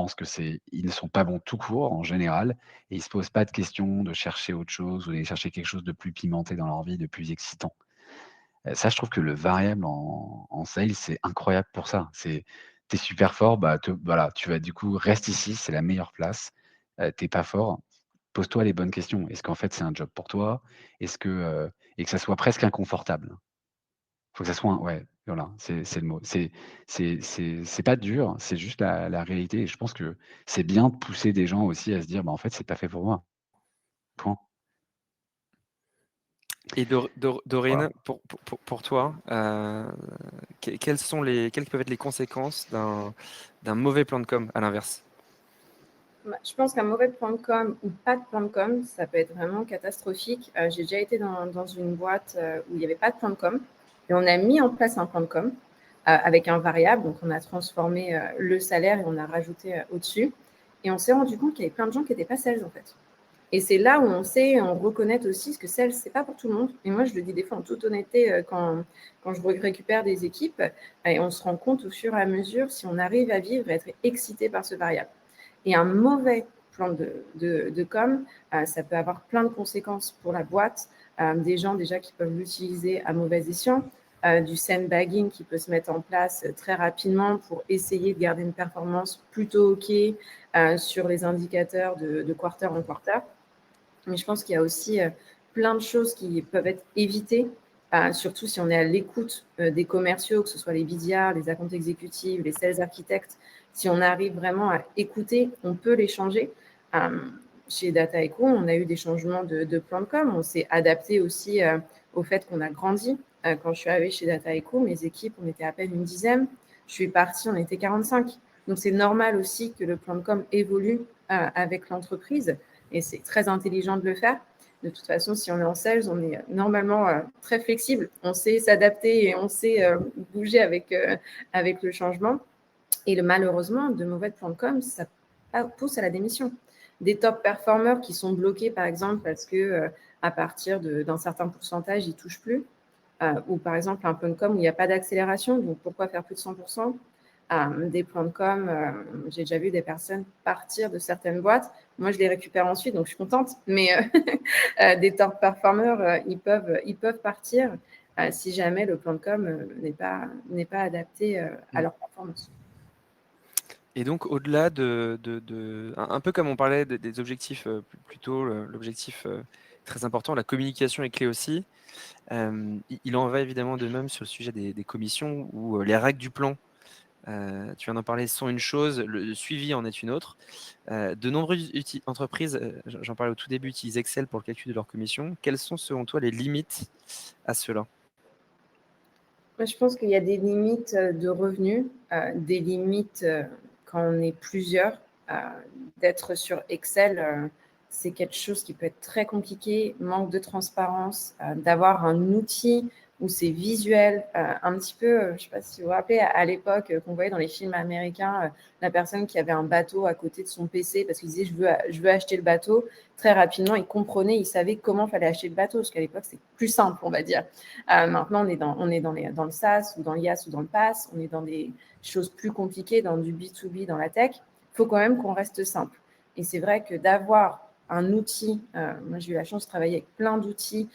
ne sont pas bons tout court en général et ils se posent pas de questions de chercher autre chose ou d'aller chercher quelque chose de plus pimenté dans leur vie, de plus excitant. Ça, je trouve que le variable en sales, c'est incroyable pour ça. Tu es super fort, bah, voilà, tu vas du coup reste ici, c'est la meilleure place. Tu es pas fort, pose-toi les bonnes questions. Est-ce qu'en fait c'est un job pour toi? Est-ce que, et que ça soit presque inconfortable. Faut que ça soit un ouais, voilà, c'est le mot. C'est pas dur, c'est juste la réalité et je pense que c'est bien de pousser des gens aussi à se dire: «Bah, en fait, c'est pas fait pour moi, point». Et Voilà. Dorine, pour toi, quelles peuvent être les conséquences d'un mauvais plan de com, à l'inverse? Bah, je pense qu'un mauvais plan de com ou pas de plan de com, ça peut être vraiment catastrophique. J'ai déjà été dans une boîte où il n'y avait pas de plan de com et on a mis en place un plan de com avec un variable. Donc, on a transformé le salaire et on a rajouté au-dessus. Et on s'est rendu compte qu'il y avait plein de gens qui n'étaient pas sales, en fait. Et c'est là où on reconnaît aussi que sales, c'est pas pour tout le monde. Et moi, je le dis des fois en toute honnêteté quand je récupère des équipes et on se rend compte au fur et à mesure si on arrive à vivre et être excité par ce variable. Et un mauvais plan de com, ça peut avoir plein de conséquences pour la boîte, des gens déjà qui peuvent l'utiliser à mauvais escient, du sandbagging qui peut se mettre en place très rapidement pour essayer de garder une performance plutôt OK sur les indicateurs de quarter en quarter. Mais je pense qu'il y a aussi plein de choses qui peuvent être évitées, surtout si on est à l'écoute des commerciaux, que ce soit les BDR, les account exécutives, les sales architectes. Si on arrive vraiment à écouter, on peut les changer. Chez Data Echo, on a eu des changements de plan de com. On s'est adapté aussi au fait qu'on a grandi. Quand je suis arrivée chez Data Echo, mes équipes, on était à peine une dizaine. Je suis partie, on était 45. Donc, c'est normal aussi que le plan de com évolue avec l'entreprise. Et c'est très intelligent de le faire. De toute façon, si on est en sales, on est normalement très flexible. On sait s'adapter et on sait bouger avec le changement. Et malheureusement, de mauvais plans de com, ça pousse à la démission. Des top performers qui sont bloqués, par exemple, parce que à partir d'un certain pourcentage, ils ne touchent plus. Ou par exemple, un plan de com où il n'y a pas d'accélération. Donc, pourquoi faire plus de 100%? Des plans de com, j'ai déjà vu des personnes partir de certaines boîtes. Moi, je les récupère ensuite, donc je suis contente. Mais des top performers, ils peuvent partir si jamais le plan de com n'est pas adapté à leur performance. Et donc, au-delà un peu comme on parlait des objectifs plus tôt, l'objectif très important, la communication est clé aussi. Il en va évidemment de même sur le sujet des commissions où les règles du plan, tu viens d'en parler, sont une chose, le suivi en est une autre. De nombreuses entreprises, j'en parlais au tout début, utilisent Excel pour le calcul de leurs commissions. Quelles sont selon toi les limites à cela? Moi, je pense qu'il y a des limites de revenus, des limites quand on est plusieurs. D'être sur Excel, c'est quelque chose qui peut être très compliqué, manque de transparence, d'avoir un outil où c'est visuel, un petit peu, je ne sais pas si vous vous rappelez, à l'époque, qu'on voyait dans les films américains, la personne qui avait un bateau à côté de son PC parce qu'il disait je veux acheter le bateau. Très rapidement, il comprenait, il savait comment fallait acheter le bateau, parce qu'à l'époque, c'est plus simple, on va dire. Maintenant, on est dans le SaaS ou dans l'IaaS ou dans le PaaS, on est dans des choses plus compliquées, dans du B2B, dans la tech. Il faut quand même qu'on reste simple. Et c'est vrai que d'avoir un outil, moi j'ai eu la chance de travailler avec plein d'outils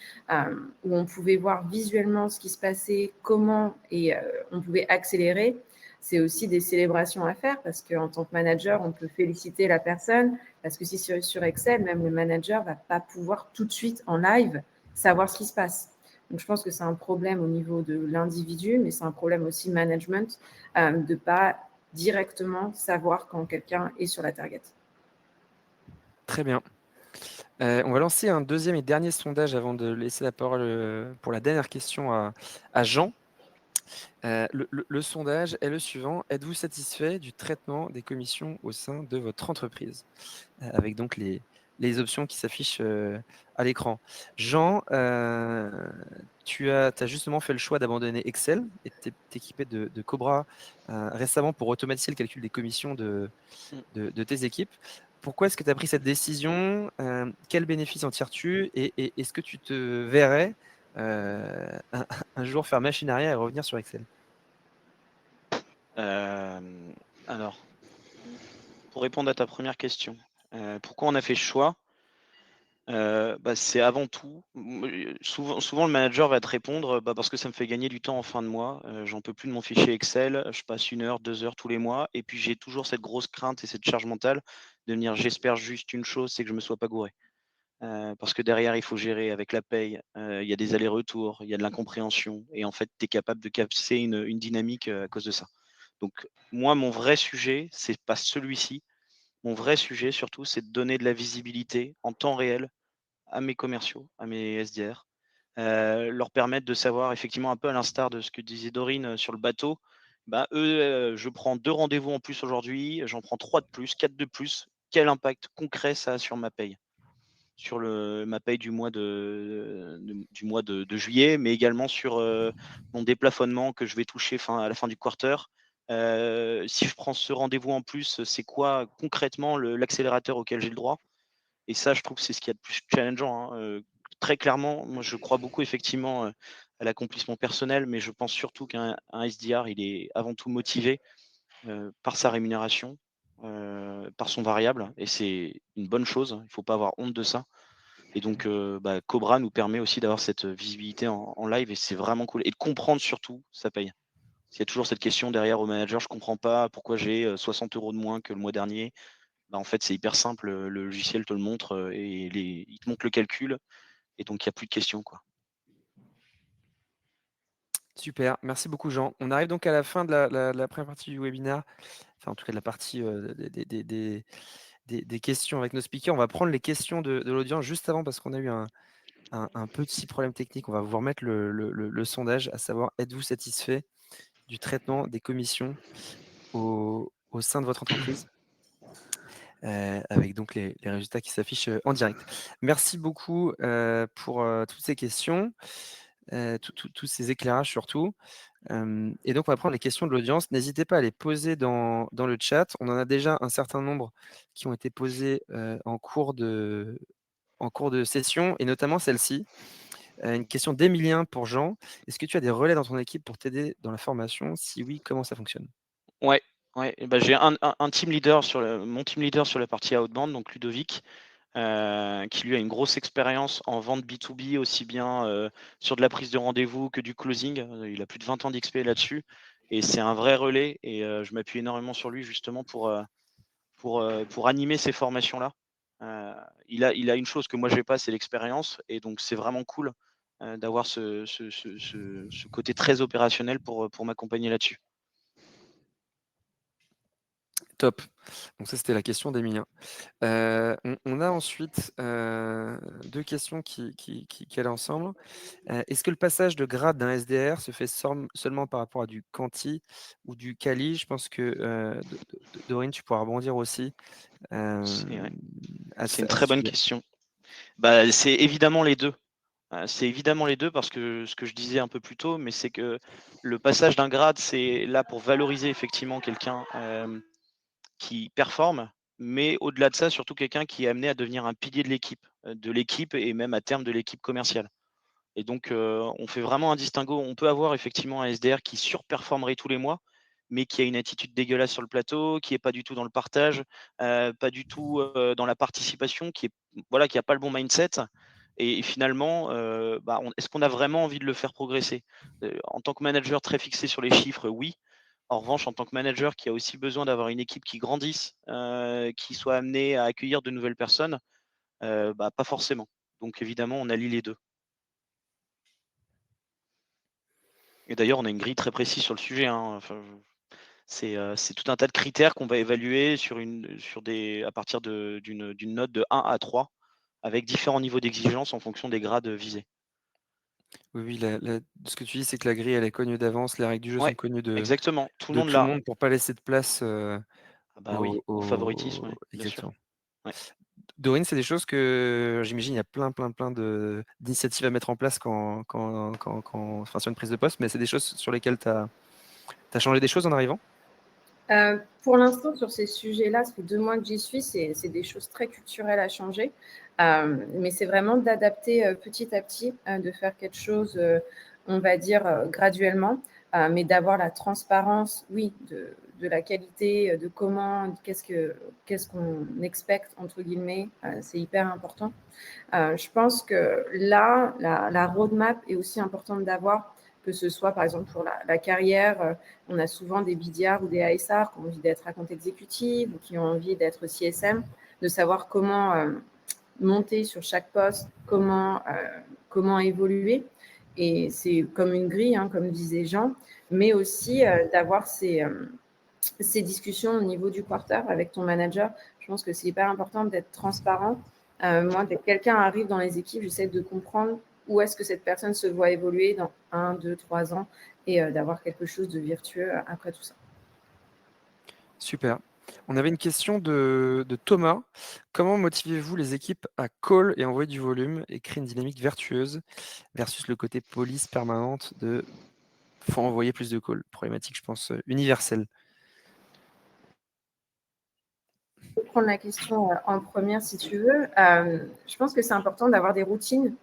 où on pouvait voir visuellement ce qui se passait, comment, et on pouvait accélérer. C'est aussi des célébrations à faire parce qu'en tant que manager, on peut féliciter la personne parce que si sur Excel, même le manager ne va pas pouvoir tout de suite en live savoir ce qui se passe. Donc, je pense que c'est un problème au niveau de l'individu, mais c'est un problème aussi management de ne pas directement savoir quand quelqu'un est sur la target. Très bien. On va lancer un deuxième et dernier sondage avant de laisser la parole pour la dernière question à Jean. Le sondage est le suivant. Êtes-vous satisfait du traitement des commissions au sein de votre entreprise? Avec donc les options qui s'affichent à l'écran. Jean, tu as justement fait le choix d'abandonner Excel et de t'équiper de Cobra récemment pour automatiser le calcul des commissions de tes équipes. Pourquoi est-ce que tu as pris cette décision? Quels bénéfices en tires-tu? Et est-ce que tu te verrais un jour faire machine arrière et revenir sur Excel? Alors, pour répondre à ta première question, pourquoi on a fait ce choix? C'est avant tout, souvent le manager va te répondre, parce que ça me fait gagner du temps en fin de mois, j'en peux plus de mon fichier Excel, je passe 1 heure, 2 heures tous les mois et puis j'ai toujours cette grosse crainte et cette charge mentale de me dire: «J'espère juste une chose, c'est que je me sois pas gouré». Parce que derrière, il faut gérer avec la paye, il y a des allers-retours, il y a de l'incompréhension et en fait, tu es capable de casser une dynamique, à cause de ça. Donc moi, mon vrai sujet, c'est pas celui-ci. Mon vrai sujet surtout, c'est de donner de la visibilité en temps réel à mes commerciaux, à mes SDR, leur permettre de savoir effectivement un peu à l'instar de ce que disait Dorine, sur le bateau, eux, je prends 2 rendez-vous en plus aujourd'hui, j'en prends 3 de plus, 4 de plus. Quel impact concret ça a sur ma paye? Sur ma paye du mois de juillet, mais également sur, mon déplafonnement que je vais toucher à la fin du quarter. Si je prends ce rendez-vous en plus, c'est quoi concrètement l'accélérateur auquel j'ai le droit? Et ça, je trouve que c'est ce qu'il y a de plus challengeant, hein, très clairement, moi, je crois beaucoup effectivement, à l'accomplissement personnel, mais je pense surtout qu'un SDR, il est avant tout motivé, par sa rémunération, par son variable et c'est une bonne chose, hein, il ne faut pas avoir honte de ça et donc Cobra nous permet aussi d'avoir cette visibilité en live et c'est vraiment cool et de comprendre surtout sa paye. Il y a toujours cette question derrière au manager: «Je comprends pas pourquoi j'ai, 60 € de moins que le mois dernier». En fait, c'est hyper simple, le logiciel te le montre, et il te montre le calcul et donc il y a plus de questions, quoi. Super, merci beaucoup Jean. On arrive donc à la fin de la première partie du webinaire, enfin en tout cas de la partie des questions avec nos speakers. On va prendre les questions de l'audience juste avant parce qu'on a eu un petit problème technique. On va vous remettre le sondage, à savoir êtes-vous satisfait du traitement des commissions au sein de votre entreprise? Avec donc les résultats qui s'affichent en direct. Merci beaucoup pour toutes ces questions, tous ces éclairages surtout. Et donc, on va prendre les questions de l'audience. N'hésitez pas à les poser dans le chat. On en a déjà un certain nombre qui ont été posés en cours de session, et notamment celle-ci. Une question d'Emilien pour Jean. Est-ce que tu as des relais dans ton équipe pour t'aider dans la formation? Si oui, comment ça fonctionne? Ouais, ouais et j'ai un team leader mon team leader sur la partie outbound, donc Ludovic, qui lui a une grosse expérience en vente B2B, aussi bien, sur de la prise de rendez-vous que du closing. Il a plus de 20 ans d'XP là-dessus et c'est un vrai relais et je m'appuie énormément sur lui justement pour animer ces formations-là. Heu, il a une chose que moi j'ai pas, c'est l'expérience et donc c'est vraiment cool, d'avoir ce côté très opérationnel pour m'accompagner là-dessus. Top. Donc ça, c'était la question d'Emilien. On a ensuite 2 questions qui allaient ensemble. Est-ce que le passage de grade d'un SDR se fait seulement par rapport à du Quanti ou du Quali? Je pense que Dorine, tu pourras rebondir aussi C'est ouais, à c'est une ce très bonne sujet. question. C'est évidemment les 2. C'est évidemment les 2 parce que ce que je disais un peu plus tôt, mais c'est que le passage d'un grade, c'est là pour valoriser effectivement quelqu'un, qui performe, mais au-delà de ça, surtout quelqu'un qui est amené à devenir un pilier de l'équipe et même à terme de l'équipe commerciale. Et donc, on fait vraiment un distinguo. On peut avoir effectivement un SDR qui surperformerait tous les mois, mais qui a une attitude dégueulasse sur le plateau, qui est pas du tout dans le partage, pas du tout, dans la participation, qui est voilà, qui a pas le bon mindset et finalement, bah, on est-ce qu'on a vraiment envie de le faire progresser? En tant que manager très fixé sur les chiffres, oui. En revanche, en tant que manager qui a aussi besoin d'avoir une équipe qui grandisse, qui soit amenée à accueillir de nouvelles personnes, bah, pas forcément. Donc évidemment, on allie les 2. Et d'ailleurs, on a une grille très précise sur le sujet, hein, enfin, c'est tout un tas de critères qu'on va évaluer sur des à partir d'une note de 1 à 3, avec différents niveaux d'exigence en fonction des grades, visés. Oui, oui, ce que tu dis, c'est que la grille, elle est connue d'avance, les règles du jeu sont Ouais, connues de exactement, tout le de monde tout le l'a. monde pour pas laisser de place, Ah bah oui, au favoritisme, au ouais, bien sûr. exactement. Ouais. Dorine, c'est des choses que j'imagine il y a plein, plein, plein d'initiatives à mettre en place enfin, sur une prise de poste, mais c'est des choses sur lesquelles tu as changé des choses en arrivant? Pour l'instant, sur ces sujets-là, ça fait 2 mois que j'y suis, c'est des choses très culturelles à changer. Mais c'est vraiment d'adapter, petit à petit, de faire quelque chose, on va dire, graduellement, mais d'avoir la transparence, oui, de la qualité, de comment qu'est-ce qu'on «expecte» entre guillemets, c'est hyper important. Je pense que là, la roadmap est aussi importante d'avoir, que ce soit par exemple pour la carrière. On a souvent des BDR ou des ASR qui ont envie d'être account exécutive ou qui ont envie d'être CSM, de savoir comment monter sur chaque poste, comment évoluer. Et c'est comme une grille, hein, comme disait Jean, mais aussi d'avoir ces discussions au niveau du quarter avec ton manager. Je pense que c'est hyper important d'être transparent. Moi, dès que quelqu'un arrive dans les équipes, j'essaie de comprendre où est-ce que cette personne se voit évoluer dans 1, 2, 3 ans et d'avoir quelque chose de virtueux après tout ça. Super. On avait une question de Thomas. Comment motivez-vous les équipes à call et envoyer du volume et créer une dynamique vertueuse versus le côté police permanente de faut envoyer plus de calls? Problématique, je pense, universelle. Je vais prendre la question en première si tu veux. Je pense que c'est important d'avoir des routines,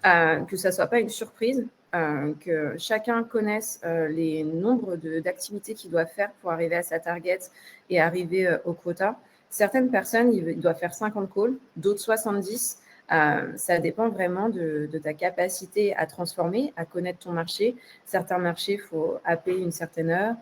que ça ne soit pas une surprise, que chacun connaisse les nombres d'activités qu'il doit faire pour arriver à sa target et arriver au quota. Certaines personnes, ils doivent faire 50 calls, d'autres 70. Ça dépend vraiment de ta capacité à transformer, à connaître ton marché. Certains marchés, il faut appeler une certaine heure.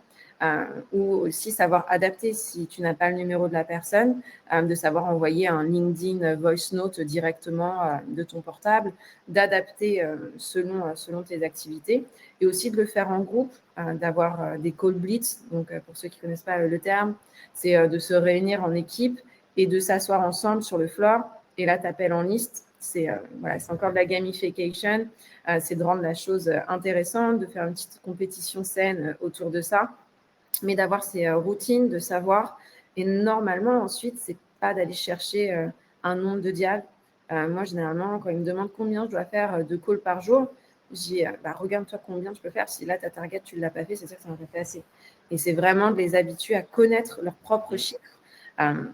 Ou aussi savoir adapter si tu n'as pas le numéro de la personne, de savoir envoyer un LinkedIn voice note directement de ton portable, d'adapter selon tes activités et aussi de le faire en groupe, d'avoir des call blitz. Donc, pour ceux qui ne connaissent pas le terme, c'est de se réunir en équipe et de s'asseoir ensemble sur le floor. Et là, tu appelles en liste. C'est voilà, encore de la gamification. C'est de rendre la chose intéressante, de faire une petite compétition saine autour de ça, mais d'avoir ces routines, de savoir. Et normalement, ensuite, c'est pas d'aller chercher un nombre de dials. Moi, généralement, quand ils me demandent combien je dois faire de calls par jour, je dis bah, regarde-toi combien tu peux faire. Si là, ta target, tu ne l'as pas fait, c'est sûr que ça n'en fait pas assez. Et c'est vraiment de les habituer à connaître leurs propres chiffres.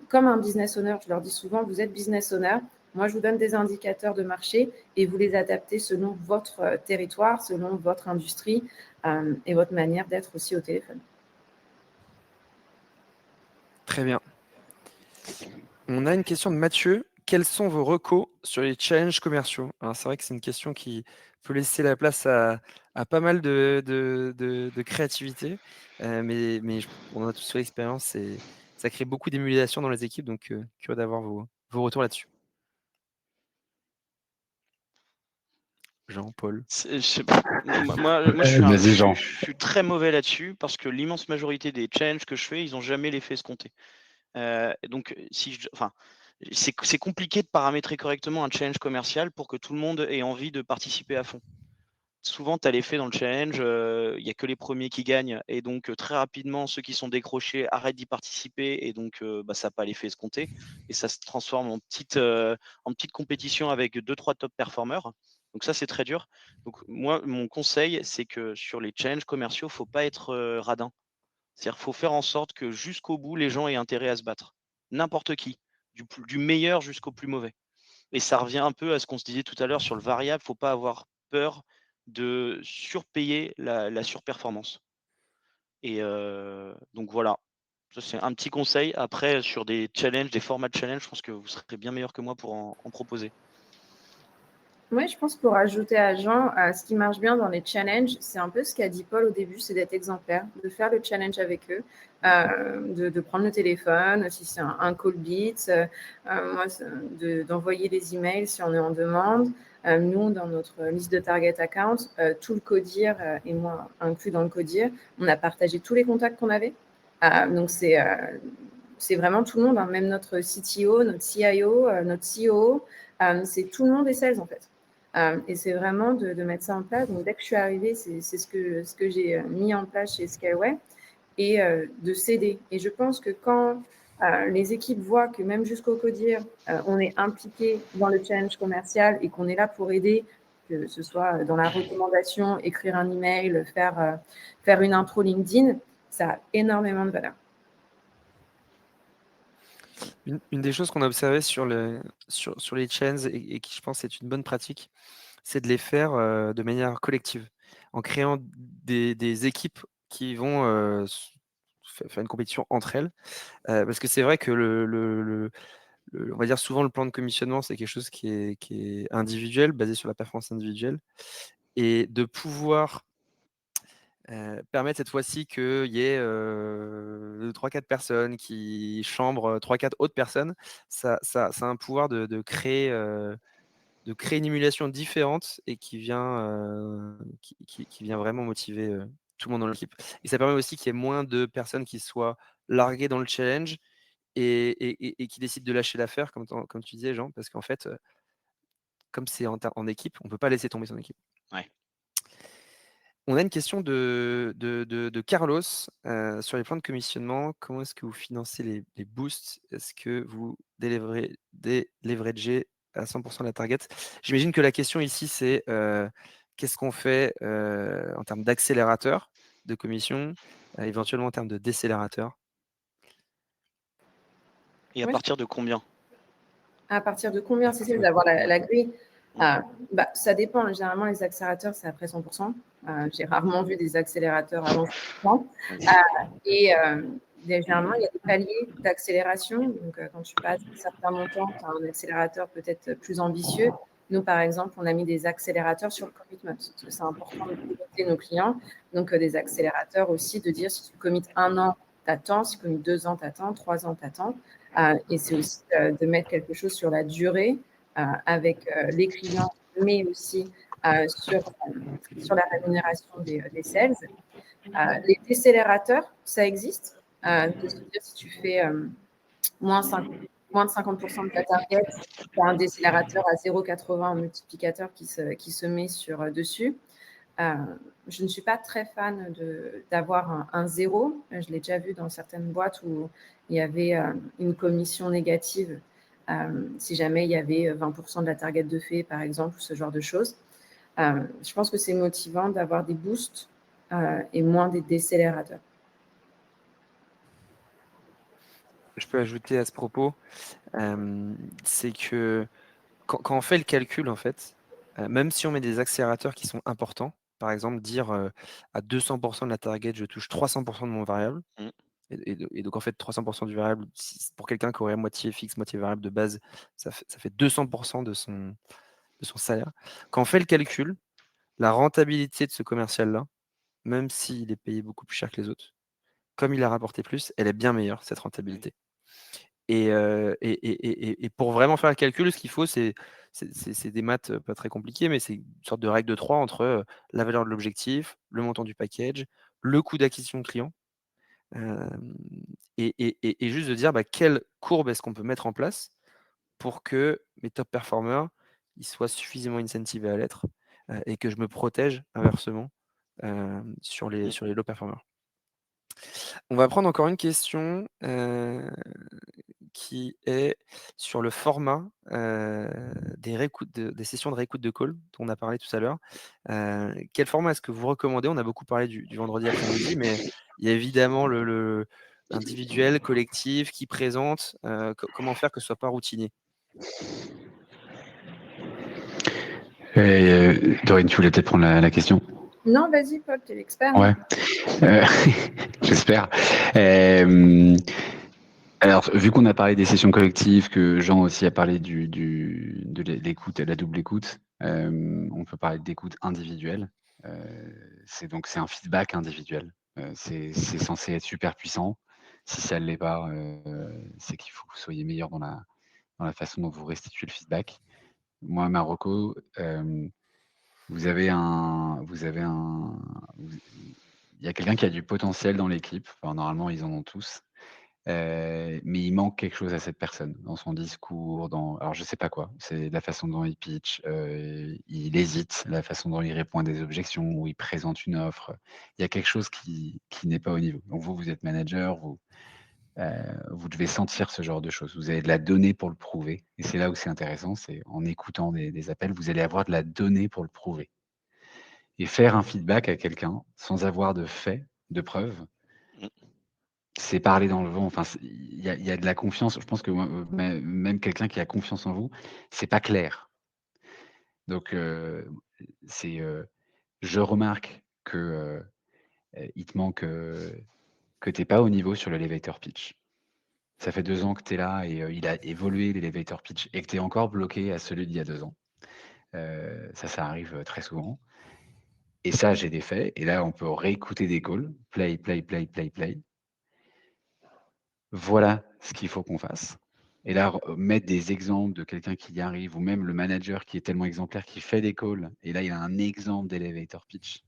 Comme un business owner, je leur dis souvent, vous êtes business owner. Moi, je vous donne des indicateurs de marché et vous les adaptez selon votre territoire, selon votre industrie et votre manière d'être aussi au téléphone. Très bien. On a une question de Mathieu. Quels sont vos recos sur les challenges commerciaux? Alors, c'est vrai que c'est une question qui peut laisser la place à pas mal de créativité, mais on a tous fait l'expérience et ça crée beaucoup d'émulation dans les équipes, donc curieux d'avoir vos retours là-dessus. Jean-Paul? Je sais pas. Moi, Vas-y, Jean. je suis très mauvais là-dessus parce que l'immense majorité des challenges que je fais, ils ont jamais l'effet escompté. Donc enfin, c'est compliqué de paramétrer correctement un challenge commercial pour que tout le monde ait envie de participer à fond. Souvent, tu as l'effet dans le challenge, il y a que les premiers qui gagnent et donc très rapidement, ceux qui sont décrochés arrêtent d'y participer et donc bah, ça a pas l'effet escompté et ça se transforme en petite compétition avec 2-3 top performers. Donc ça, c'est très dur. Donc moi, mon conseil, c'est que sur les challenges commerciaux, faut pas être radin. C'est-à-dire faut faire en sorte que jusqu'au bout, les gens aient intérêt à se battre. N'importe qui, du meilleur jusqu'au plus mauvais. Et ça revient un peu à ce qu'on se disait tout à l'heure sur le variable, faut pas avoir peur de surpayer la surperformance. Et donc voilà, ça c'est un petit conseil. Après, sur des challenges, des formats de challenge, je pense que vous serez bien meilleur que moi pour en proposer. Oui, je pense pour ajouter à Jean, ce qui marche bien dans les challenges, c'est un peu ce qu'a dit Paul au début, c'est d'être exemplaire, de faire le challenge avec eux, de prendre le téléphone, si c'est un call beat, moi, d'envoyer des emails si on est en demande. Nous, dans notre liste de target account, tout le codir, et moi inclus dans le codir, on a partagé tous les contacts qu'on avait. Donc, c'est vraiment tout le monde, hein, même notre CTO, notre CIO, notre CEO, c'est tout le monde est sales en fait. Et c'est vraiment de mettre ça en place. Donc, dès que je suis arrivée, c'est ce que j'ai mis en place chez Scaleway et de s'aider. Et je pense que quand les équipes voient que même jusqu'au codir, on est impliqué dans le challenge commercial et qu'on est là pour aider, que ce soit dans la recommandation, écrire un email, faire une intro LinkedIn, ça a énormément de valeur. Une des choses qu'on a observé sur les chains et qui, je pense, est une bonne pratique, c'est de les faire de manière collective, en créant des équipes qui vont faire une compétition entre elles. Parce que c'est vrai que on va dire souvent le plan de commissionnement, c'est quelque chose qui est individuel, basé sur la performance individuelle. Et de pouvoir permettre cette fois-ci qu'il y ait 3-4 personnes qui chambrent 3-4 autres personnes, ça a un pouvoir de créer une émulation différente et qui vient vraiment motiver tout le monde dans l'équipe. Et ça permet aussi qu'il y ait moins de personnes qui soient larguées dans le challenge et qui décident de lâcher l'affaire, comme tu disais, Jean, parce qu'en fait, comme c'est en équipe, on ne peut pas laisser tomber son équipe. Ouais. On a une question de Carlos sur les plans de commissionnement. Comment est-ce que vous financez les boosts? Est-ce que vous déleveragez à 100% la target? J'imagine que la question ici, c'est qu'est-ce qu'on fait en termes d'accélérateur de commission, éventuellement en termes de décélérateur? Et à Oui. partir de combien? À partir de combien, c'est ça, d'avoir la grille? Mm. Ça dépend. Généralement, les accélérateurs, c'est après 100%. J'ai rarement vu des accélérateurs avant 100%. Et généralement, il y a des paliers d'accélération. Donc, quand tu passes un certain montant, tu as un accélérateur peut-être plus ambitieux. Nous, par exemple, on a mis des accélérateurs sur le commitment, parce que c'est important de commiter nos clients. Donc, des accélérateurs aussi, de dire si tu commites 1 an, t'attends, si tu commites 2 ans, t'attends, 3 ans, t'attends. Et c'est aussi de mettre quelque chose sur la durée avec les clients, mais aussi sur la rémunération des sales. Les décélérateurs, ça existe. De se dire si tu fais moins de 50% de ta target, tu as un décélérateur à 0,80 en multiplicateur qui se met dessus. Je ne suis pas très fan d'avoir un zéro. Je l'ai déjà vu dans certaines boîtes où il y avait une commission négative si jamais il y avait 20% de la target de fait, par exemple, ce genre de choses. Je pense que c'est motivant d'avoir des boosts et moins des décélérateurs. Je peux ajouter à ce propos, c'est que quand on fait le calcul, en fait, même si on met des accélérateurs qui sont importants, par exemple, dire à 200% de la target, je touche 300% de mon variable. Mm. Et donc, en fait, 300% du variable, pour quelqu'un qui aurait moitié fixe, moitié variable de base, ça fait 200% de son salaire. Quand on fait le calcul, la rentabilité de ce commercial-là, même s'il est payé beaucoup plus cher que les autres, comme il a rapporté plus, elle est bien meilleure, cette rentabilité. Et pour vraiment faire le calcul, ce qu'il faut, c'est des maths pas très compliquées, mais c'est une sorte de règle de 3 entre la valeur de l'objectif, le montant du package, le coût d'acquisition de client, et juste de dire quelle courbe est-ce qu'on peut mettre en place pour que mes top performers ils soient suffisamment incentivés à l'être et que je me protège inversement sur les low performers. On va prendre encore une question qui est sur le format des sessions de réécoute de call dont on a parlé tout à l'heure. Quel format est-ce que vous recommandez? On a beaucoup parlé du vendredi après-midi, mais il y a évidemment le individuel, collectif, qui présente. Comment faire que ce soit pas routinier? Dorine, tu voulais peut-être prendre la question? Non, vas-y, Paul, tu es l'expert. Ouais, euh, j'espère. Euh, Alors, vu qu'on a parlé des sessions collectives, que Jean aussi a parlé de l'écoute, la double écoute, on peut parler d'écoute individuelle. C'est un feedback individuel. C'est censé être super puissant. Si ça ne l'est pas, c'est qu'il faut que vous soyez meilleur dans la façon dont vous restituez le feedback. Moi, Marocco, il y a quelqu'un qui a du potentiel dans l'équipe. Enfin, normalement, ils en ont tous. Mais il manque quelque chose à cette personne, dans son discours, alors je sais pas quoi, c'est la façon dont il pitch, il hésite, la façon dont il répond à des objections, ou il présente une offre. Il y a quelque chose qui n'est pas au niveau. Donc vous êtes manager, vous devez sentir ce genre de choses. Vous avez de la donnée pour le prouver. Et c'est là où c'est intéressant, c'est en écoutant des appels, vous allez avoir de la donnée pour le prouver. Et faire un feedback à quelqu'un sans avoir de faits, de preuves, c'est parler dans le vent. Enfin, il y a de la confiance. Je pense que même quelqu'un qui a confiance en vous, c'est pas clair. Donc, je remarque que il te manque, que t'es pas au niveau sur l'elevator pitch. Ça fait 2 ans que tu es là et il a évolué l'elevator pitch et que tu es encore bloqué à celui d'il y a 2 ans. Ça arrive très souvent. Et ça, j'ai des faits. Et là, on peut réécouter des calls. Play, play, play, play, play. Voilà ce qu'il faut qu'on fasse. Et là, mettre des exemples de quelqu'un qui y arrive, ou même le manager qui est tellement exemplaire, qui fait des calls, et là, il a un exemple d'elevator pitch.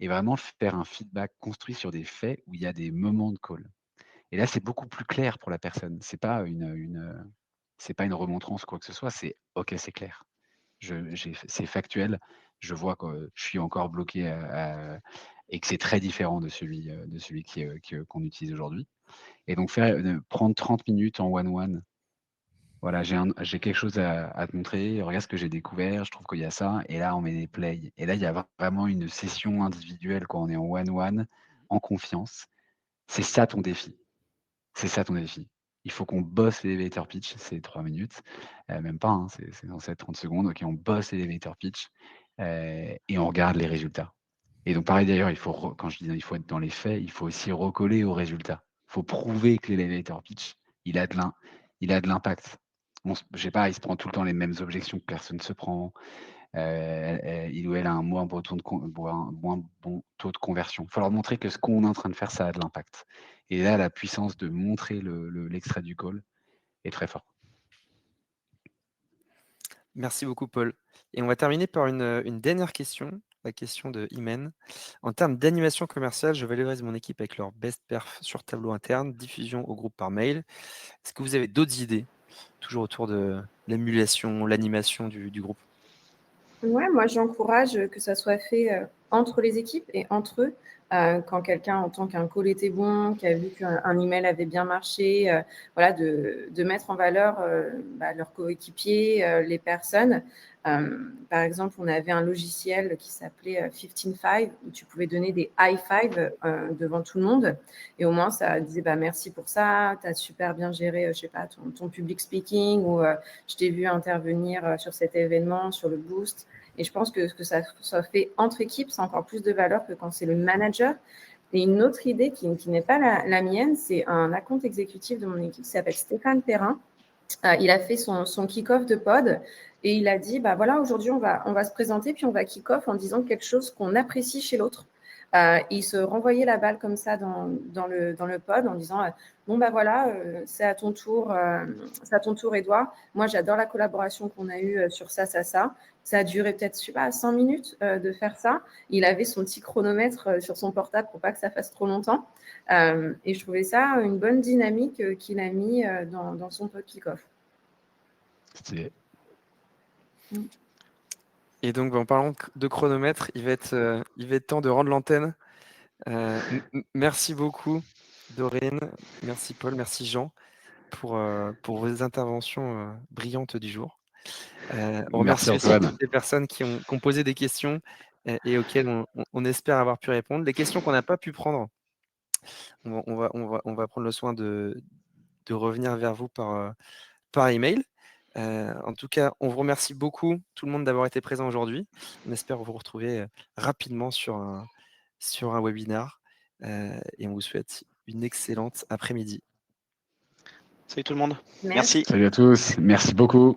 Et vraiment faire un feedback construit sur des faits où il y a des moments de call. Et là, c'est beaucoup plus clair pour la personne. C'est pas une remontrance, quoi que ce soit, c'est OK, c'est clair. C'est factuel. Je vois que je suis encore bloqué et que c'est très différent de celui qu'on utilise aujourd'hui. Et donc prendre 30 minutes en one-one. Voilà, j'ai quelque chose à te montrer. Regarde ce que j'ai découvert. Je trouve qu'il y a ça. Et là, on met des plays. Et là, il y a vraiment une session individuelle quand on est en one-one, en confiance. C'est ça ton défi. C'est ça ton défi. Il faut qu'on bosse l'elevator pitch. C'est 3 minutes. Même pas, hein, c'est censé être 30 secondes. OK, on bosse l'elevator pitch et on regarde les résultats. Et donc, pareil d'ailleurs, quand je dis il faut être dans les faits, il faut aussi recoller aux résultats. Il faut prouver que l'elevator pitch, il a de l'impact. Je sais pas, il se prend tout le temps les mêmes objections que personne ne se prend. Il ou elle a un moins bon taux de conversion. Il faut leur montrer que ce qu'on est en train de faire, ça a de l'impact. Et là, la puissance de montrer l'extrait du call est très forte. Merci beaucoup, Paul. Et on va terminer par une dernière question, la question de Imen. En termes d'animation commerciale, je valorise mon équipe avec leur best perf sur tableau interne, diffusion au groupe par mail. Est-ce que vous avez d'autres idées, toujours autour de l'émulation, l'animation du groupe? Ouais, moi j'encourage que ça soit fait entre les équipes et entre eux. Quand quelqu'un entend qu'un call était bon, qui a vu qu'un email avait bien marché, voilà, de mettre en valeur leurs coéquipiers, les personnes. Par exemple, on avait un logiciel qui s'appelait 15-5 où tu pouvais donner des high five devant tout le monde. Et au moins, ça disait merci pour ça, tu as super bien géré, je sais pas, ton public speaking ou je t'ai vu intervenir sur cet événement, sur le boost. Et je pense que ça soit fait entre équipes, c'est encore plus de valeur que quand c'est le manager. Et une autre idée qui n'est pas la mienne, c'est un account exécutif de mon équipe qui s'appelle Stéphane Perrin. Il a fait son kick-off de pod et il a dit, voilà, aujourd'hui, on va se présenter, puis on va kick-off en disant quelque chose qu'on apprécie chez l'autre. Il se renvoyait la balle comme ça dans le pod en disant voilà, c'est à ton tour, Edouard. Moi, j'adore la collaboration qu'on a eue sur ça. Ça a duré peut-être, je sais pas, 5 minutes de faire ça. Il avait son petit chronomètre sur son portable pour pas que ça fasse trop longtemps. Et je trouvais ça une bonne dynamique qu'il a mis dans son pod kick-off. Stylé. Et donc, en parlant de chronomètre, il va être temps de rendre l'antenne. Merci beaucoup, Dorine. Merci, Paul. Merci, Jean. pour vos interventions brillantes du jour. On Merci remercie aussi Antoine. toutes les personnes qui ont posé des questions et auxquelles on espère avoir pu répondre. Les questions qu'on n'a pas pu prendre, on va prendre le soin de revenir vers vous par email. En tout cas, on vous remercie beaucoup, tout le monde, d'avoir été présent aujourd'hui. On espère vous retrouver rapidement sur un webinar et on vous souhaite une excellente après-midi. Salut tout le monde. Merci. Merci. Salut à tous, merci beaucoup.